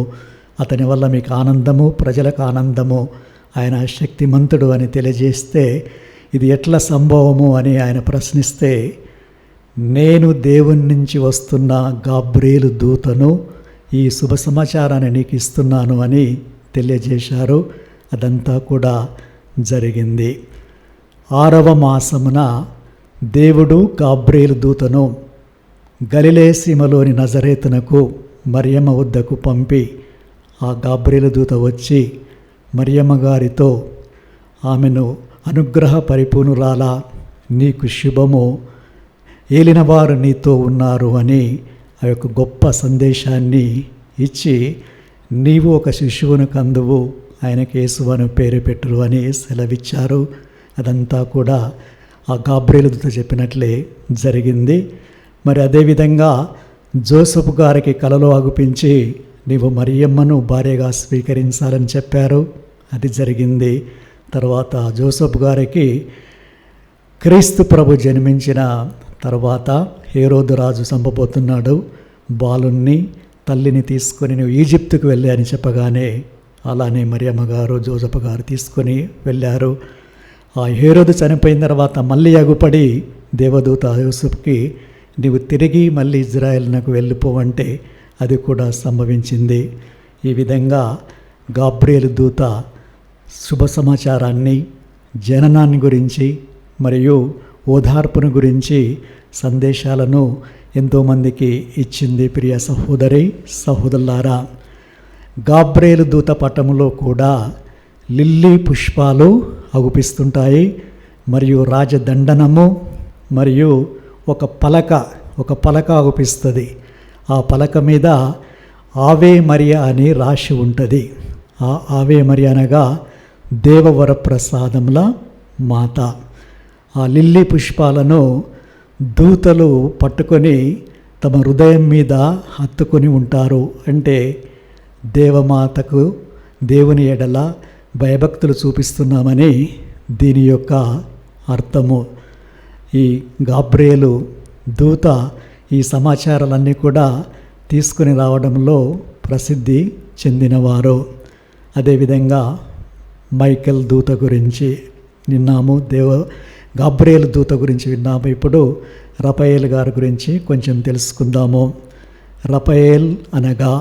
అతని వల్ల మీకు ఆనందము, ప్రజలకు ఆనందము. ఆయన శక్తిమంతుడు అని తెలియజేస్తే ఇది ఎట్లా సంభవము అని ఆయన ప్రశ్నిస్తే, నేను దేవుని నుంచి వస్తున్న గాబ్రియేలు దూతను ఈ శుభ సమాచారాన్ని నీకు ఇస్తున్నాను అని తెలియజేశారు. అదంతా కూడా జరిగింది. 6వ మాసమున దేవుడు గాబ్రియేలు దూతను గలిలే సీమలోని నజరేతునకు మరియమ్మ వద్దకు పంపి, ఆ గాబ్రియేలు దూత వచ్చి మరియమ్మ గారితో ఆమెను అనుగ్రహ పరిపూర్ణురాలా, నీకు శుభము, ఏలినవారు నీతో ఉన్నారు అని ఆ యొక్క గొప్ప సందేశాన్ని ఇచ్చి, నీవు ఒక శిశువును కందువు, ఆయనకు యేసు అని పేరు పెట్టురు అని సెలవిచ్చారు. అదంతా కూడా ఆ గాబ్రియేలు దూత చెప్పినట్లే జరిగింది. మరి అదేవిధంగా జోసెఫ్ గారికి కలలో అగుపించి నీవు మరియమ్మను భార్యగా స్వీకరించాలని చెప్పారు. అది జరిగింది. తర్వాత జోసెఫ్ గారికి క్రీస్తు ప్రభు జన్మించిన తర్వాత హేరోదు రాజు చంపబోతున్నాడు. బాలుణ్ణి, తల్లిని తీసుకొని నువ్వు ఈజిప్టుకు వెళ్ళి అని చెప్పగానే అలానే మరియమ్మ గారు జోసెఫ్ గారు తీసుకొని వెళ్ళారు. ఆ హేరోదు చనిపోయిన తర్వాత మళ్ళీ అగుపడి దేవదూత యూసుఫ్కి నీవు తిరిగి మళ్ళీ ఇజ్రాయెల్నకు వెళ్ళిపోవంటే అది కూడా సంభవించింది. ఈ విధంగా గాబ్రియేలు దూత శుభ సమాచారాన్ని, జననాన్ని గురించి మరియు ఓదార్పును గురించి సందేశాలను ఎంతోమందికి ఇచ్చింది. ప్రియ సహోదరి సహోదరులారా, గాబ్రియేలు దూత పటములో కూడా లిల్లీ పుష్పాలు అగుపిస్తుంటాయి. మరియు రాజదండనము మరియు ఒక పలక అగుపిస్తుంది. ఆ పలక మీద ఆవే మరియా అని రాసి ఉంటుంది. ఆ ఆవే మరియా అనగా దేవవరప్రసాదముల మాత. ఆ లిల్లీ పుష్పాలను దూతలు పట్టుకొని తమ హృదయం మీద హత్తుకొని ఉంటారు. అంటే దేవమాతకు, దేవుని ఎడల భయభక్తులు చూపిస్తున్నామని దీని యొక్క అర్థము. ఈ గాబ్రియేలు దూత ఈ సమాచారాలన్నీ కూడా తీసుకుని రావడంలో ప్రసిద్ధి చెందినవారు. అదేవిధంగా మైకేల్ దూత గురించి విన్నాము, గాబ్రియేలు దూత గురించి విన్నాము. ఇప్పుడు రఫాయేల్ గారి గురించి కొంచెం తెలుసుకుందాము. రఫాయేల్ అనగా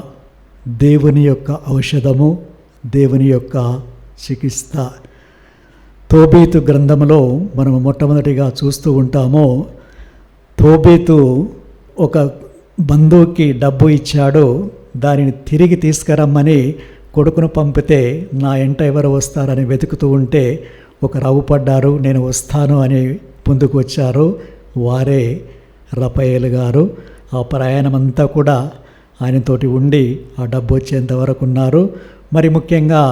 దేవుని యొక్క ఔషధము, దేవుని యొక్క చికిత్స. తోబీతు గ్రంథంలో మనం మొట్టమొదటిగా చూస్తూ ఉంటాము. తోబీతు ఒక బంధువుకి డబ్బు ఇచ్చాడు, దానిని తిరిగి తీసుకురమ్మని కొడుకును పంపితే నా ఎంట ఎవరు వస్తారని వెతుకుతూ ఉంటే ఒకరు అవుపడ్డారు, నేను వస్తాను అని ముందుకు వచ్చారు. వారే రపయేలు గారు. ఆ ప్రయాణం అంతా కూడా ఆయనతోటి ఉండి ఆ డబ్బు వచ్చేంత వరకు ఉన్నారు. మరి ముఖ్యంగా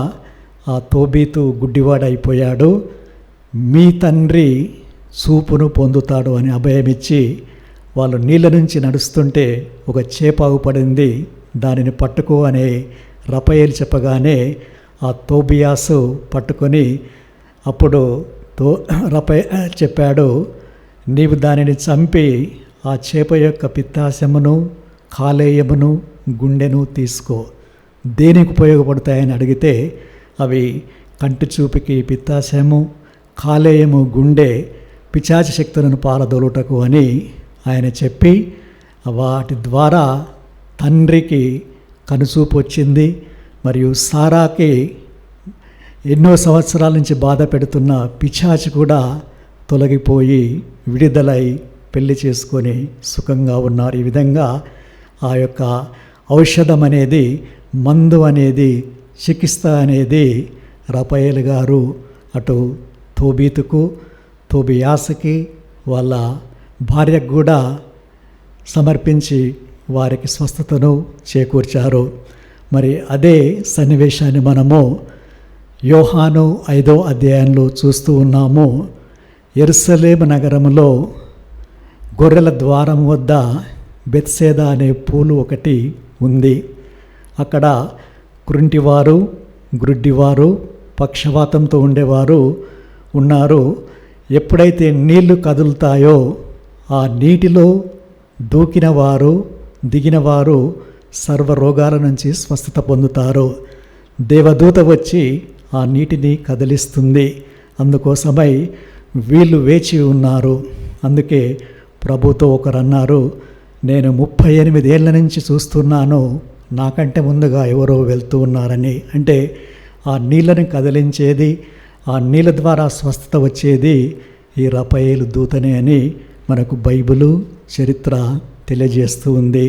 ఆ తోబీతు గుడ్డివాడైపోయాడు. మీ తండ్రి చూపును పొందుతాడు అని అభయమిచ్చి వాళ్ళు నీళ్ళ నుంచి నడుస్తుంటే ఒక చేప ఆగుపడింది, దానిని పట్టుకో అని రపయేలు చెప్పగానే ఆ తోబియాసు పట్టుకొని అప్పుడు చెప్పాడు, నీవు దానిని చంపి ఆ చేప యొక్క పిత్తాశమును, కాలేయమును, గుండెను తీసుకో, దేనికి ఉపయోగపడతాయని అడిగితే అవి కంటి చూపుకి పిత్తాశయము, కాలేయము, గుండె పిశాచ శక్తులను పారదోలుటకు అని ఆయన చెప్పి వాటి ద్వారా తండ్రికి కనుచూపు వచ్చింది. మరియు సారాకి ఎన్నో సంవత్సరాల నుంచి బాధ పెడుతున్న పిశాచు కూడా తొలగిపోయి విడుదలై పెళ్లి చేసుకొని సుఖంగా ఉన్నారు. ఈ విధంగా ఆ యొక్క ఔషధం అనేది, మందు అనేది, చికిత్స అనేది రపయేలు గారు అటు తోబీతుకు, తోబియాసుకి, వాళ్ళ భార్యకు కూడా సమర్పించి వారికి స్వస్థతను చేకూర్చారు. మరి అదే సన్నివేశాన్ని మనము యోహాను 5వ అధ్యాయంలో చూస్తూ ఉన్నాము. యెరూషలేము నగరంలో గొర్రెల ద్వారం వద్ద బెత్సేదా అనే పూలు ఒకటి ఉంది. అక్కడ కుంటివారు, గ్రుడ్డివారు, పక్షవాతంతో ఉండేవారు ఉన్నారు. ఎప్పుడైతే నీళ్లు కదులుతాయో ఆ నీటిలో దూకిన వారు, దిగిన వారు సర్వరోగాల నుంచి స్వస్థత పొందుతారు. దేవదూత వచ్చి ఆ నీటిని కదిలిస్తుంది. అందుకోసమై వీళ్ళు వేచి ఉన్నారు. అందుకే ప్రభుతో ఒకరు అన్నారు, నేను 38 ఏళ్ళ నుంచి చూస్తున్నాను, నాకంటే ముందుగా ఎవరో వెళ్తూ ఉన్నారని. అంటే ఆ నీళ్ళని కదిలించేది, ఆ నీళ్ళ ద్వారా స్వస్థత వచ్చేది ఈ రపయేలు దూతనే అని మనకు బైబిలు చరిత్ర తెలియజేస్తూ ఉంది.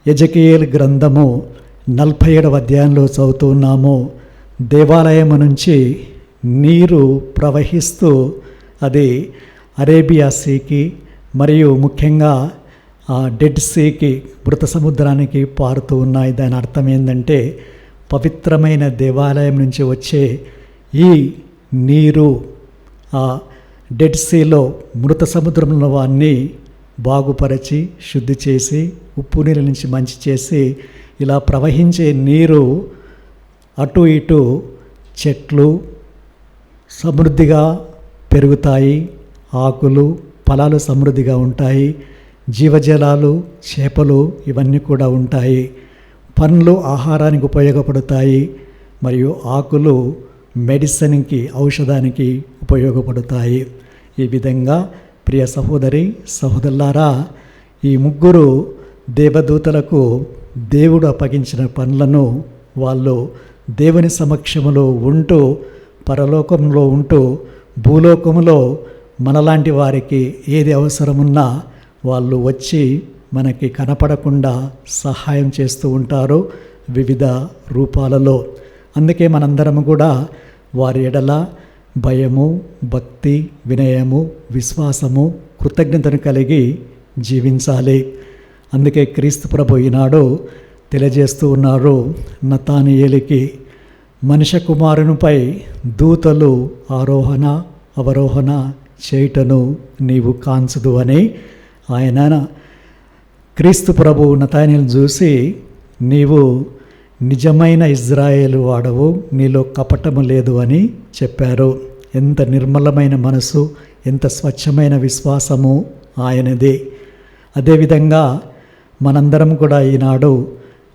ఎజెకియేలు గ్రంథము 47వ అధ్యాయంలో చదువుతున్నాము. దేవాలయం నుంచి నీరు ప్రవహిస్తూ అది అరేబియా సీకి మరియు ముఖ్యంగా డెడ్ సీకి, మృత సముద్రానికి పారుతూ ఉన్నాయి. దాని అర్థం ఏంటంటే పవిత్రమైన దేవాలయం నుంచి వచ్చే ఈ నీరు ఆ డెడ్ సీలో, మృత సముద్రంలో వాన్ని బాగుపరచి శుద్ధి చేసి ఉప్పు నీళ్ళ నుంచి మంచి చేసి ఇలా ప్రవహించే నీరు అటు ఇటు చెట్లు సమృద్ధిగా పెరుగుతాయి, ఆకులు ఫలాలు సమృద్ధిగా ఉంటాయి, జీవజలాలు, చేపలు ఇవన్నీ కూడా ఉంటాయి. పండ్లు ఆహారానికి ఉపయోగపడతాయి మరియు ఆకులు మెడిసిన్కి, ఔషధానికి ఉపయోగపడతాయి. ఈ విధంగా ప్రియ సహోదరి సహోదరులారా, ఈ ముగ్గురు దేవదూతలకు దేవుడు అప్పగించిన పనులను వాళ్ళు దేవుని సమక్షంలో ఉంటూ, పరలోకంలో ఉంటూ, భూలోకంలో మనలాంటి వారికి ఏది అవసరమున్నా వాళ్ళు వచ్చి మనకి కనపడకుండా సహాయం చేస్తూ ఉంటారు వివిధ రూపాలలో. అందుకే మనందరము కూడా వారి ఎడల భయము, భక్తి, వినయము, విశ్వాసము, కృతజ్ఞతను కలిగి జీవించాలి. అందుకే క్రీస్తు ప్రభు ఈనాడు తెలియజేస్తూ ఉన్నారు నతానియేలుకి, మనుష్య కుమారునిపై దూతలు ఆరోహణ అవరోహణ చేయుటను నీవు కాంచుదు అని. ఆయన క్రీస్తు ప్రభు నతానియేలును చూసి, నీవు నిజమైన ఇజ్రాయేలు వాడవు, నీలో కపటము లేదు అని చెప్పారు. ఎంత నిర్మలమైన మనసు, ఎంత స్వచ్ఛమైన విశ్వాసము ఆయనది. అదేవిధంగా మనందరం కూడా ఈనాడు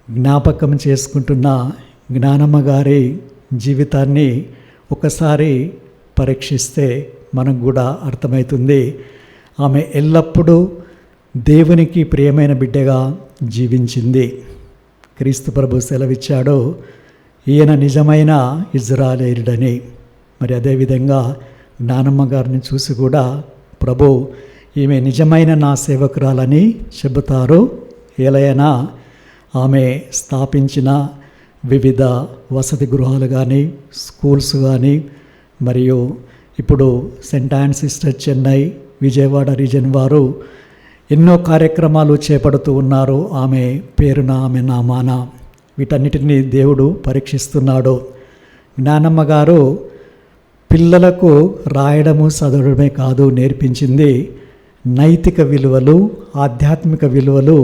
జ్ఞాపకం చేసుకుంటున్న జ్ఞానమ్మ గారి జీవితాన్ని ఒకసారి పరీక్షిస్తే మనకు కూడా అర్థమవుతుంది. ఆమె ఎల్లప్పుడూ దేవునికి ప్రియమైన బిడ్డగా జీవించింది. క్రీస్తు ప్రభు సెలవిచ్చాడు, ఈయన నిజమైన ఇజ్రాయేలుడని. మరి అదేవిధంగా జ్ఞానమ్మ గారిని చూసి కూడా ప్రభు ఈమె నిజమైన నా సేవకురాలని చెబుతారు. ఎలైనా ఆమె స్థాపించిన వివిధ వసతి గృహాలు కానీ, స్కూల్స్ కానీ, మరియు ఇప్పుడు Saint an sister Chennai, Vijayawada reason వారు ఎన్నో కార్యక్రమాలు చేపడుతూ ఉన్నారు. ఆమె పేరున, ఆమె నామాన. వీటన్నిటిని దేవుడు పరీక్షిస్తున్నాడు. జ్ఞానమ్మ గారు పిల్లలకు రాయడము చదవడమే కాదు నేర్పించింది, నైతిక విలువలు, ఆధ్యాత్మిక విలువలు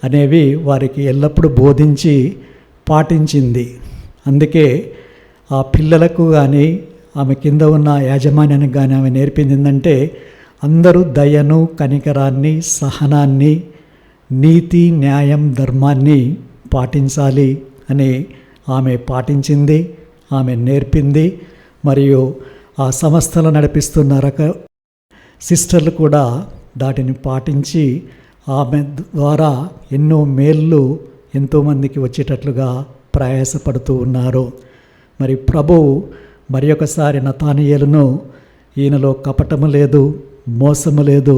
అనేవి వారికి ఎల్లప్పుడూ బోధించి పాటించింది. అందుకే ఆ పిల్లలకు కానీ, ఆమె కింద ఉన్న యాజమాన్యానికి కానీ ఆమె నేర్పింది ఏంటంటే, అందరూ దయను, కనికరాన్ని, సహనాన్ని, నీతి, న్యాయం, ధర్మాన్ని పాటించాలి అని ఆమె పాటించింది, ఆమె నేర్పింది. మరియు ఆ సంస్థలు నడిపిస్తున్న సిస్టర్లు కూడా దాటిని పాటించి ఆమె ద్వారా ఎన్నో మేళ్ళు ఎంతోమందికి వచ్చేటట్లుగా ప్రయాసపడుతూ ఉన్నారు. మరి ప్రభువు మరి ఒకసారి నతానియేలును, ఈయనలో కపటము లేదు, మోసము లేదు,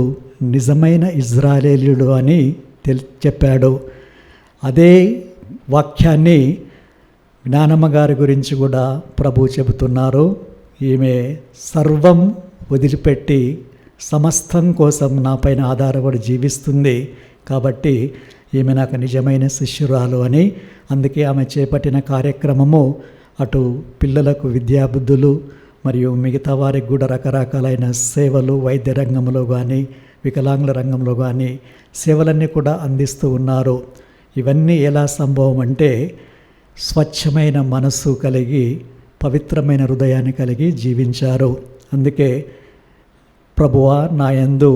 నిజమైన ఇజ్రాయేలీయుడు అని చెప్పాడు. అదే వాక్యాన్ని జ్ఞానమ్మ గారి గురించి కూడా ప్రభు చెబుతున్నారు. ఈమె సర్వం వదిలిపెట్టి సమస్తం కోసం నా పైన ఆధారపడి జీవిస్తుంది, కాబట్టి ఈమె నాకు నిజమైన శిష్యురాలు అని. అందుకే ఆమె చేపట్టిన కార్యక్రమము అటు పిల్లలకు విద్యాబుద్ధులు మరియు మిగతా వారికి కూడా రకరకాలైన సేవలు, వైద్య రంగంలో కానీ, వికలాంగుల రంగంలో కానీ సేవలన్నీ కూడా అందిస్తూ ఉన్నారు. ఇవన్నీ ఎలా సంభవం అంటే, స్వచ్ఛమైన మనస్సు కలిగి, పవిత్రమైన హృదయాన్ని కలిగి జీవించారు. అందుకే ప్రభువా, నా యందు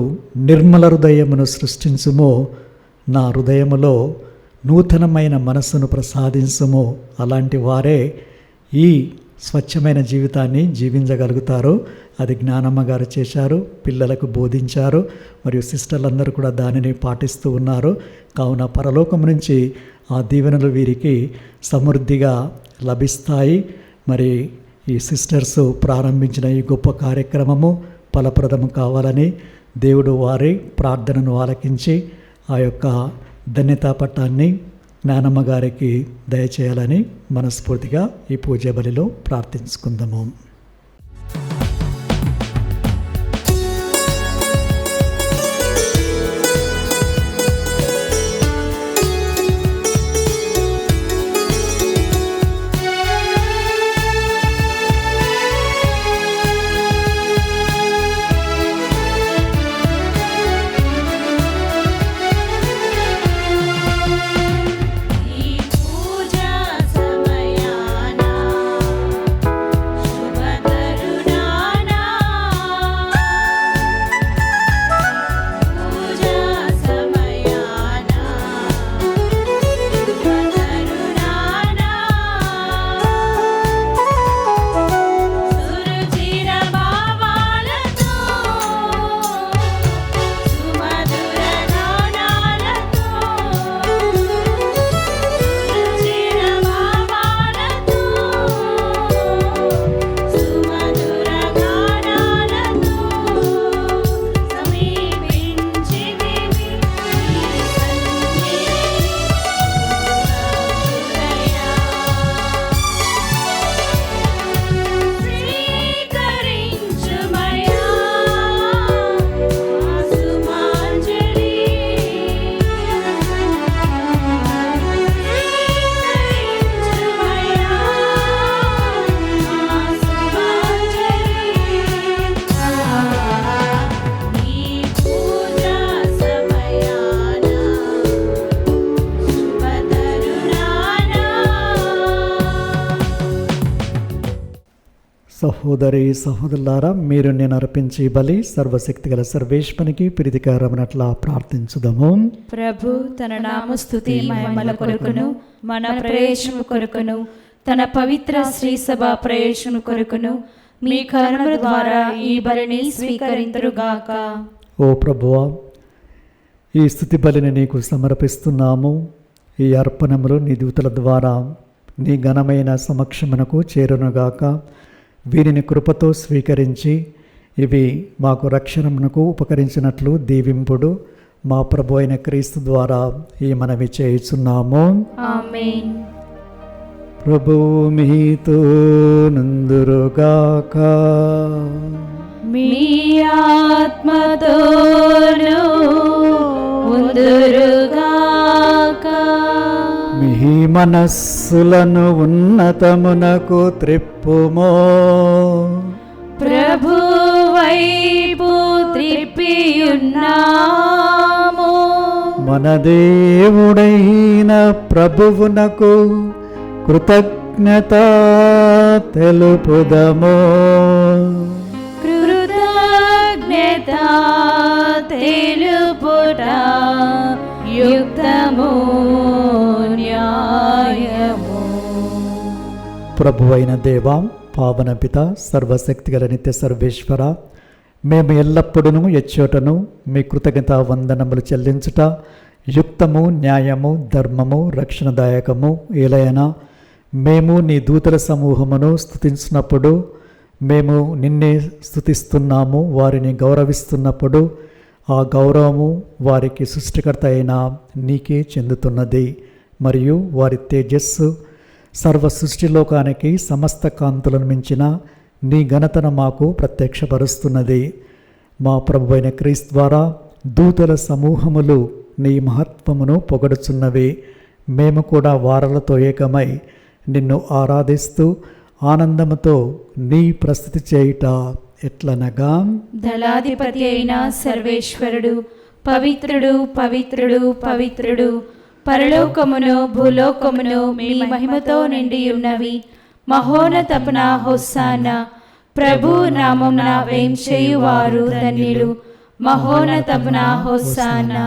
నిర్మల హృదయమును సృష్టించుము, నా హృదయములో నూతనమైన మనస్సును ప్రసాదించుము. అలాంటి వారే ఈ స్వచ్ఛమైన జీవితాన్ని జీవించగలుగుతారు. అది జ్ఞానమ్మ గారు చేశారు, పిల్లలకు బోధించారు, మరియు సిస్టర్లందరూ కూడా దానిని పాటిస్తూ ఉన్నారు. కావున పరలోకం నుంచి ఆ దీవెనలు వీరికి సమృద్ధిగా లభిస్తాయి. మరి ఈ సిస్టర్స్ ప్రారంభించిన ఈ గొప్ప కార్యక్రమము ఫలప్రదము కావాలని దేవుడు వారి ప్రార్థనను ఆలకించి ఆ యొక్క ధన్యతా పట్టాన్ని జ్ఞానమ్మ గారికి దయచేయాలని మనస్ఫూర్తిగా ఈ పూజ బలిలో ప్రార్థించుకుందాము. సహోదరి సహోదరులారా, మీరు నేను అర్పించి బలి సర్వశక్తిగల సర్వేశ్వనికి ప్రీతికరమైనట్లా ప్రార్థించుదాము. ప్రభు తన నామస్తుతి మహిమల కొరకును, మన ప్రయోజనము కొరకును, తన పవిత్ర శ్రీ సభ ప్రయోజనము కొరకును మీ కరుణ ద్వారా ఈ బలిని స్వీకరింతురుగాక. ఓ ప్రభువా, ఈ స్తుతి బలిని నీకు సమర్పిస్తున్నాము. ఈ అర్పణములు నీ దూతల ద్వారా నీ ఘనమైన సమక్షమునకు చేరునుగాక. వీరిని కృపతో స్వీకరించి ఇవి మాకు రక్షణకు ఉపకరించినట్లు దీవింపుడు. మా ప్రభు అయిన క్రీస్తు ద్వారా ఈ మనవి చేయుచున్నాము. ఆమేన్. ప్రభువు మీతో నందురుగాక. మీ ఆత్మతోనూ ఉందురుగాక. మీ మనస్సులను ఉన్నతమునకు త్రిప్పుమో. ప్రభు వైపు త్రిప్పియున్నాము. మన దేవుడైన ప్రభువునకు కృతజ్ఞత తెలుపుదము. కృతజ్ఞత తెలుపుట యుక్తము న్యాయము. ప్రభువైన దేవా, పావన పిత, సర్వశక్తిగల నిత్య సర్వేశ్వర, మేము ఎల్లప్పుడూ ఎచ్చోటను మీ కృతజ్ఞత వందనములు చెల్లించుట యుక్తము, న్యాయము, ధర్మము, రక్షణదాయకము. ఏలైనా మేము నీ దూతల సమూహమును స్తుతించినప్పుడు మేము నిన్నే స్తుతిస్తున్నాము. వారిని గౌరవిస్తున్నప్పుడు ఆ గౌరవము వారికి సృష్టికర్త అయిన నీకే చెందుతున్నది. మరియు వారి తేజస్సు సర్వ సృష్టిలోకానికి సమస్త కాంతులను మించిన నీ ఘనతను మాకు ప్రత్యక్షపరుస్తున్నది. మా ప్రభువైన క్రీస్తు ద్వారా దూతల సమూహములు నీ మహత్వమును పొగడుచున్నవి. మేము కూడా వారలతో ఏకమై నిన్ను ఆరాధిస్తూ ఆనందముతో నీ ప్రస్తుతి చేయుట ఎట్లనగా, దళాధిపతి అయిన సర్వేశ్వరుడు పవిత్రుడు పవిత్రుడు పవిత్రుడు, పరలోకమును భూలోకమును మీ మహిమతో నిండి ఉన్నవి. మహోన్నతమున హోసానా. ప్రభు నామమున వేంచేయువారు ధన్యులు. మహోన్నతమున హోసానా.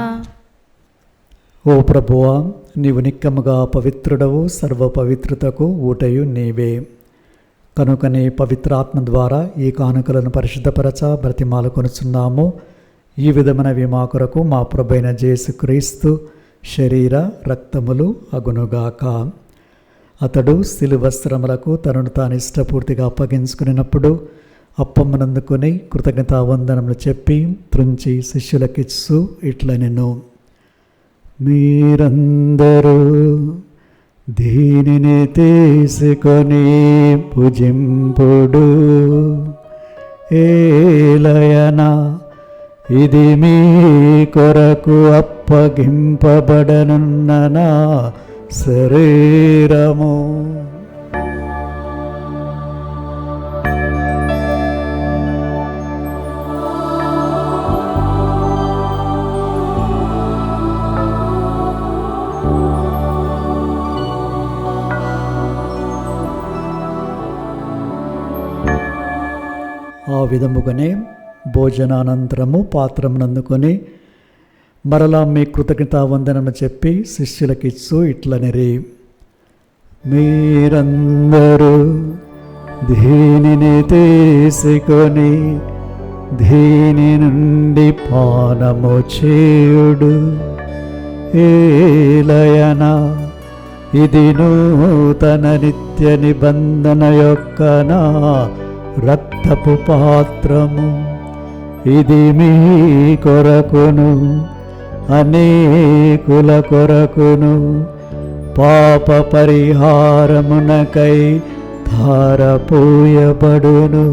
ఓ ప్రభువా, నీవు నిక్కముగా పవిత్రుడవు, సర్వ పవిత్రతకు ఊటయు నీవే. కనుకనే పవిత్రాత్మ ద్వారా ఈ కానుకలను పరిశుద్ధపరచ బ్రతిమాలు కొనుచున్నాము. ఈ విధమైనవి మా కొరకు మా ప్రభువైన యేసుక్రీస్తు శరీర రక్తములు అగునుగాక. అతడు శిలువ శ్రమలకు తనను తాను ఇష్టపూర్తిగా అప్పగించుకున్నప్పుడు అప్పమ్మనందుకొని కృతజ్ఞతావందనములు చెప్పి త్రుంచి శిష్యులకిచ్చు ఇట్లనెను, మీరందరూ దీనిని తీసుకొని భుజింపుడు. ఏలయనా ఇది మీ కొరకు అప్పగింపబడనున్న నా శరీరము. ఆ విధముగానే భోజనానంతరము పాత్రమునందుకొని మరలా మీ కృతజ్ఞతావందనము చెప్పి శిష్యులకిచ్చు ఇట్లనిరి, మీరందరూ దీనిని తీసుకొని దీని నుండి పానము చేయుడు. ఏలయనా ఇది నూతన నిత్య నిబంధన యొక్క నా రక్తపు పాత్రము. ఇది మీ కొరకును అనేకుల కొరకును పాప పరిహారమునకై ధారపోయబడును.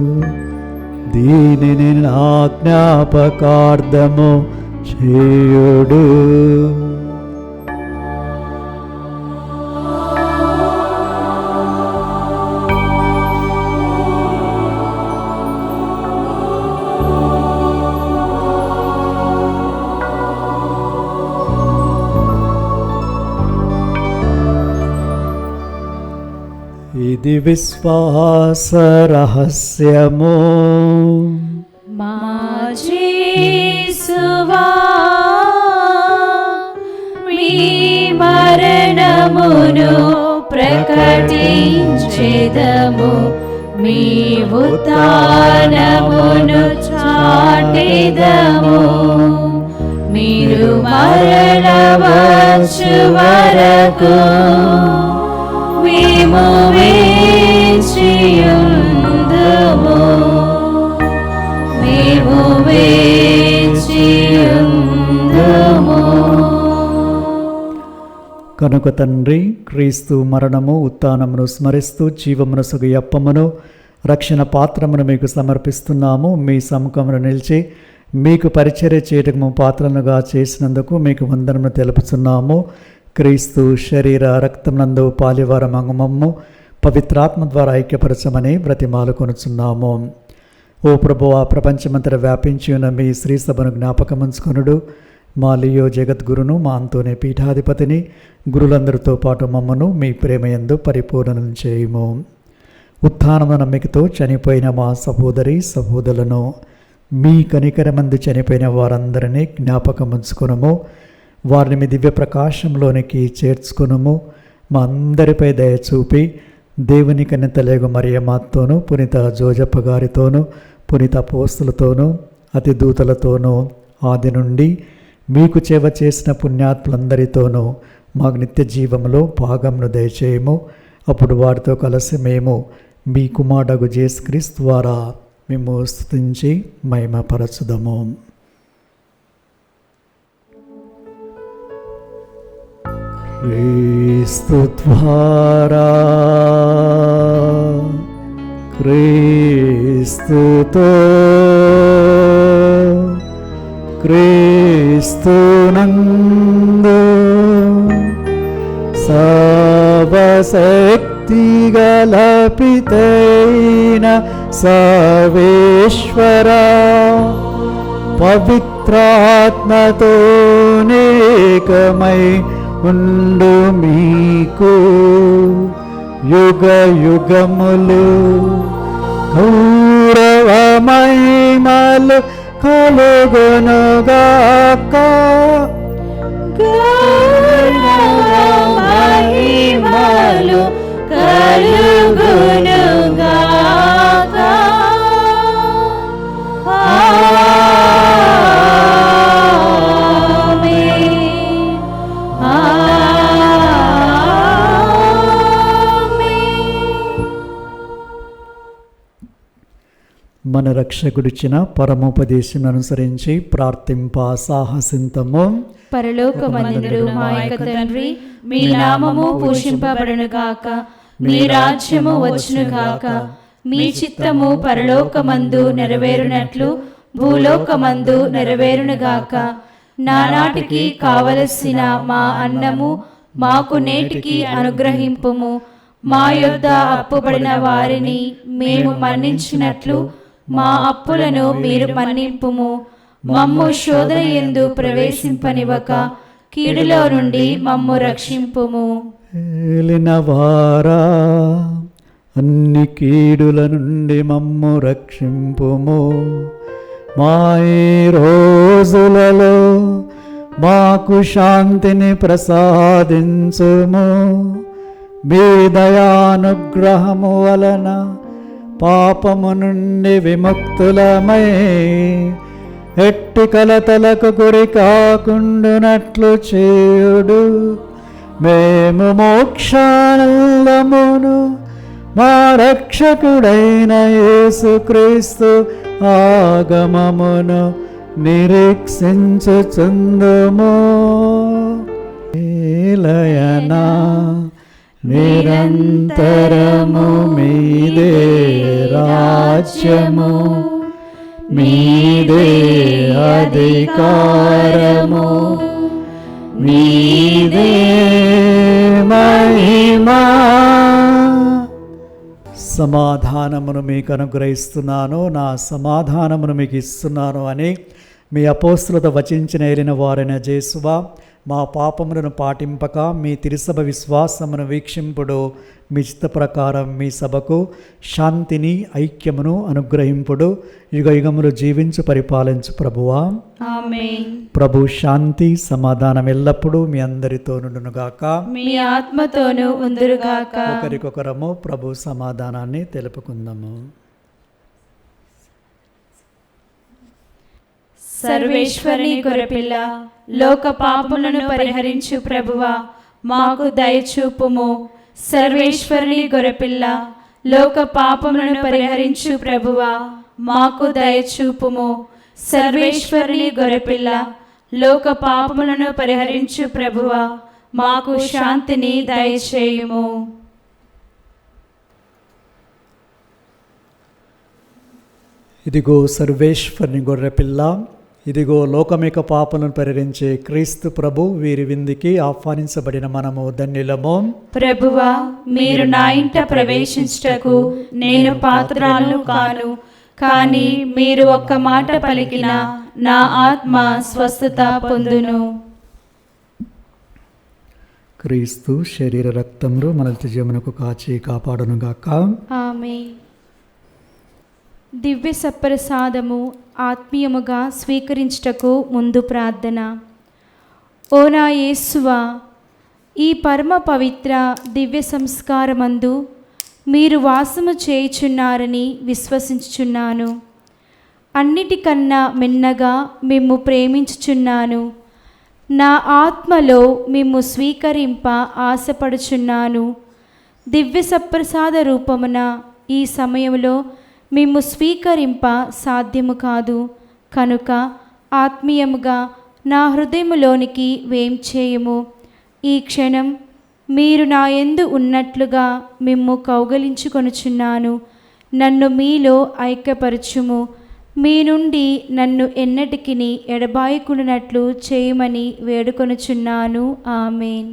దీనిని నా జ్ఞాపకార్థము చేయుడు. ఇది విశ్వాస రహస్యము. మా యేసువా, మీ మరణమును ప్రకటించెదము, మీ ఉత్థానమును చాటెదము. మీరు మరల వచ్చు వరకు మేము వేచియుందుము. కనుక తండ్రి, క్రీస్తు మరణము ఉత్థానమును స్మరిస్తూ జీవమును సుగయప్పమును రక్షణ పాత్రమును మీకు సమర్పిస్తున్నాము. మీ సముఖమును నిలిచి మీకు పరిచర్య చేయటము పాత్రలుగా చేసినందుకు మీకు వందనము తెలుపుతున్నాము. క్రీస్తు శరీర రక్తమునందు పాలివార మంగమము పవిత్రాత్మ ద్వారా ఐక్యపరచమని బ్రతిమాలు కొనుచున్నాము. ఓ ప్రభువా, ప్రపంచమంతటా వ్యాపించి ఉన్న మీ శ్రీ సభను జ్ఞాపకముంచుకొనుడు. మా లియో జగద్గురును, మా అంతోనే పీఠాధిపతిని, గురులందరితో పాటు మమ్మను మీ ప్రేమయందు పరిపూర్ణం చేయుము. ఉత్థానము నమ్మికతో చనిపోయిన మా సహోదరి సహోదరులను, మీ కనికరమందు చనిపోయిన వారందరినీ జ్ఞాపకముంచుకొనుము. వారిని మీ దివ్య ప్రకాశంలోనికి చేర్చుకొనుము. మా అందరిపై దయ చూపి దేవుని కన్యతలేగు మరియమ్మతోనూ, పునీత జోజప్ప గారితోనూ, పునీత అపోస్తలుతోనూ, అతి దూతలతోనూ, ఆది నుండి మీకు సేవ చేసిన పుణ్యాత్ములందరితోనూ మాకు నిత్య జీవములో భాగమును దయచేయము. అప్పుడు వారితో కలిసి మేము మీ కుమారుడగు యేసుక్రీస్తు ద్వారా మేము స్తుతించి మహిమపరచుదము. క్రీస్తు ద్వారా, క్రీస్తుతో, క్రీస్తునందు సర్వశక్తి గల పితైన సర్వేశ్వరా, పవిత్రాత్మతో నేకమై ఉండు మీకు యుగ యుగములు గౌరవ మహిమలు కలుగునుగాక. మహిమలు కలుగునుగాక. మన రక్షకుడిచ్చిన పరమోపదేశం అనుసరించి ప్రార్థింప సాహసింతము. పరలోకమందురు మా యొక్క తండ్రి, మీ నామము పూజింపబడునుగాక, మీ రాజ్యము వచ్చునుగాక, మీ చిత్తము పరలోకమందు నెరవేరునట్లు భూలోకమందు నెరవేరునుగాక. నానాటికి కావలసిన మా అన్నము మాకు నేటికి అనుగ్రహింపుము. మా యొద్ద అప్పుబడిన వారిని మేము మన్నించినట్లు మా అప్పులను మీరు మన్నింపుము. మమ్ము శోధన యందు ప్రవేశింపనివ్వక కీడులో నుండి మమ్ము రక్షింపుము. ఏలినవారా, అన్ని కీడుల నుండి మమ్ము రక్షింపుము. మా ఈ రోజులలో మాకు శాంతిని ప్రసాదించుము. మీ దయానుగ్రహము వలన పాపము నుండి విముక్తులమై ఎట్టి కలతలకు గురి కాకుండునట్లు చేయుడు. మేము మోక్షానందమును మా రక్షకుడైన యేసుక్రీస్తు ఆగమమును నిరీక్షించుచుందుము. ఏలయనా నిరంతరము మీదే రాజ్యము, మీదే అధికారము, మీదే మహిమా. సమాధానమును మీకు అనుగ్రహిస్తున్నాను, నా సమాధానమును మీకు ఇస్తున్నాను అని మీ అపోస్తులతో వచించిన ఏలిన వారైన యేసువా, మా పాపములను పాటింపక మీ తిరుసభ విశ్వాసమును వీక్షింపుడు. మీ చిత్త ప్రకారం మీ సభకు శాంతిని ఐక్యమును అనుగ్రహింపుడు. యుగ యుగములు జీవించు పరిపాలించు ప్రభువా. ఆమేన్. ప్రభు శాంతి సమాధానం ఎల్లప్పుడూ మీ అందరితో నుండునుగాక, మీ ఆత్మతోనూ ఉందురుగాక. ఒకరికొకరము ప్రభు సమాధానాన్ని తెలుపుకుందాము. సర్వేశ్వరుని గొర్రెపిల్ల, లోక పాపములను పరిహరించు ప్రభువా, మాకు దయచూపుము. సర్వేశ్వరుని గొర్రెపిల్ల, లోక పాపములను పరిహరించు ప్రభువా, మాకు దయచూపుము. సర్వేశ్వరుని గొర్రెపిల్ల, లోక పాపములను పరిహరించు ప్రభువా, మాకు శాంతిని దయచేయుము. ఇదిగో సర్వేశ్వరుని గొర్రెపిల్ల, ఇదిగో లోకమిక పాపలను పరిహరించే క్రీస్తు ప్రభు, వీరి విందుకి ఆహ్వానించబడిన మనము ధన్యులము. ప్రభువా, మీరు నా ఇంట ప్రవేశించుటకు నేను పాత్రాలను కాను, కానీ మీరు ఒక్క మాట పలికిన నా ఆత్మ స్వస్థత పొందును. క్రీస్తు శరీర రక్తములు మన జీవనకు కాచి కాపాడునుగాక. ఆమేన్. దివ్య సప్రసాదము ఆత్మీయముగా స్వీకరించుటకు ముందు ప్రార్థన. ఓ నా యేసువా, ఈ పరమ పవిత్ర దివ్య సంస్కారమందు మీరు వాసము చేయుచున్నారని విశ్వసించుచున్నాను. అన్నిటికన్నా మిన్నగా మిమ్ము ప్రేమించుచున్నాను. నా ఆత్మలో మిమ్ము స్వీకరింప ఆశపడుచున్నాను. దివ్య సప్రసాద రూపమున ఈ సమయంలో మిమ్ము స్వీకరింప సాధ్యము కాదు. కనుక ఆత్మీయముగా నా హృదయములోనికి వేంచేయము. ఈ క్షణం మీరు నా యందు ఉన్నట్లుగా మిమ్ము కౌగలించుకొనుచున్నాను. నన్ను మీలో ఐక్యపరచుము. మీ నుండి నన్ను ఎన్నటికిని ఎడబాయకుడినట్లు చేయమని వేడుకొనుచున్నాను. ఆమేన్.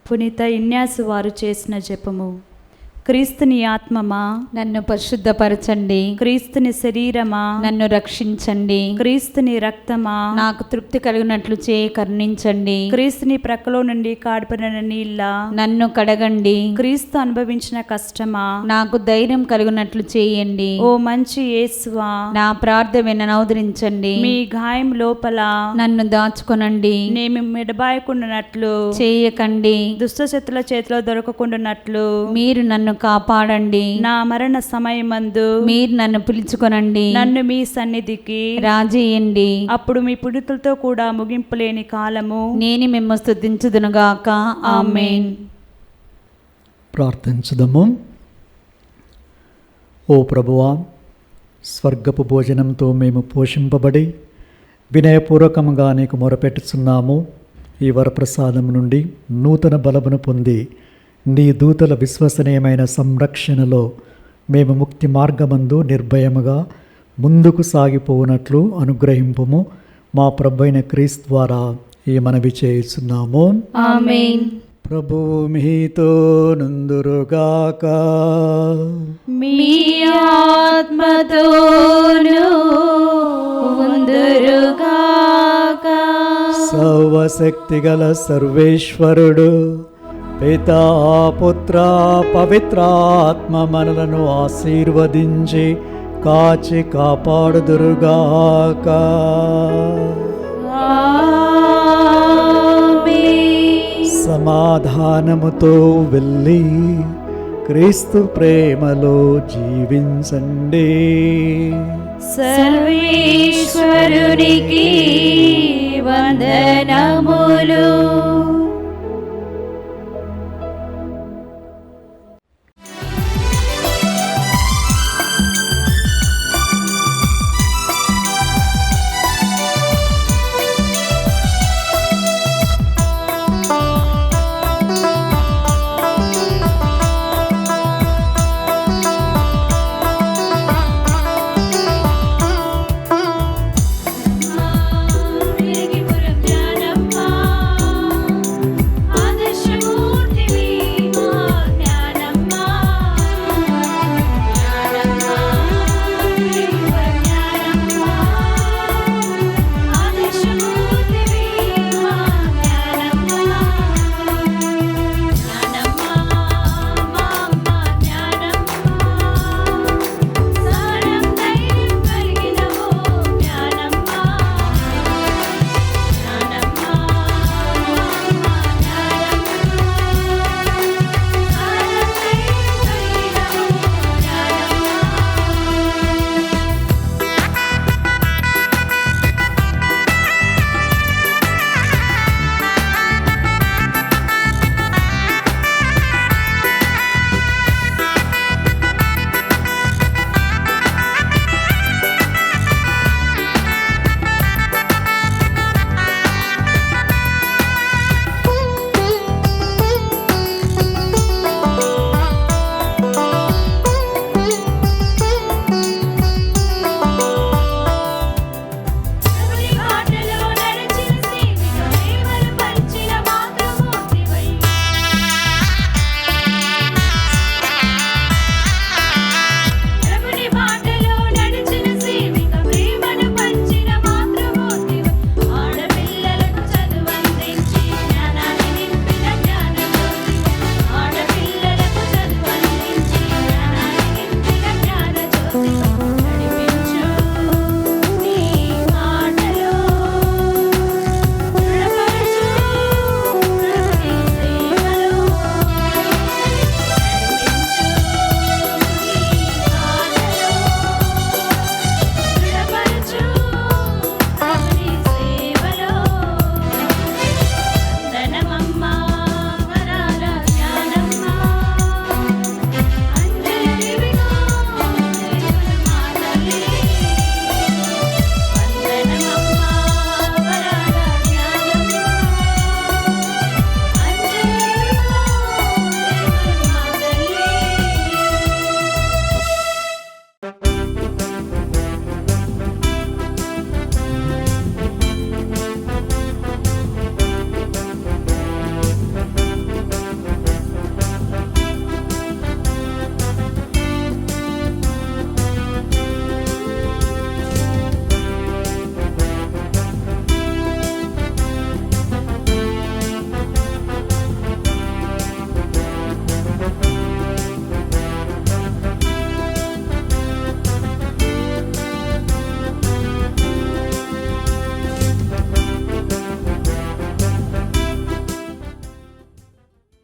పునీత ఇన్యాసు వారు చేసిన జపము. క్రీస్తుని ఆత్మమా, నన్ను పరిశుద్ధపరచండి. క్రీస్తుని శరీరమా, నన్ను రక్షించండి. క్రీస్తుని రక్తమా, నాకు తృప్తి కలిగినట్లు చేయి కరుణించండి. క్రీస్తుని ప్రక్కలో నుండి కాడిపడిన నీళ్ళ, నన్ను కడగండి. క్రీస్తు అనుభవించిన కష్టమా, నాకు ధైర్యం కలిగినట్లు చేయండి. ఓ మంచి యేసువా, నా ప్రార్థన విననవదరించండి. మీ గాయం లోపల నన్ను దాచుకొనండి. నేను మెడబాయకుండానట్లు చేయకండి. దుష్టశక్తుల చేతిలో దొరకకుండానట్లు మీరు నన్ను కాపాడండి. నా మరణ సమయమందు మీరు నన్ను పిలుచుకొనండి. నన్ను మీ సన్నిధికి రాజేయండి. అప్పుడు మీ పుడుతులతో కూడా ముగింపులేని కాలము నేను మిమ్ము స్తుతించుదునుగాక. ఆమేన్. ప్రార్థించుదము. ఓ ప్రభువా, స్వర్గపు భోజనంతో మేము పోషింపబడి వినయపూర్వకంగా నీకు మొరపెట్టుచున్నాము. ఈ వరప్రసాదం నుండి నూతన బలమును పొంది నీ దూతల విశ్వసనీయమైన సంరక్షణలో మేము ముక్తి మార్గమందు నిర్భయముగా ముందుకు సాగిపోనట్లు అనుగ్రహింపుము. మా ప్రభువైన క్రీస్తు ద్వారా ఈ మనవి చేస్తున్నాము. ఆమేన్. ప్రభువు మీతో నుందురుగాక. మీ ఆత్మతోను ఉందురుగాక. సర్వశక్తిగల సర్వేశ్వరుడు పితా పుత్ర పవిత్రాత్మ మనలను ఆశీర్వదించి కాచి కాపాడుదురుగాక. సమాధానముతో వెళ్ళి క్రీస్తు ప్రేమలో జీవించండి. సర్వేశ్వరునికి వందనాలు.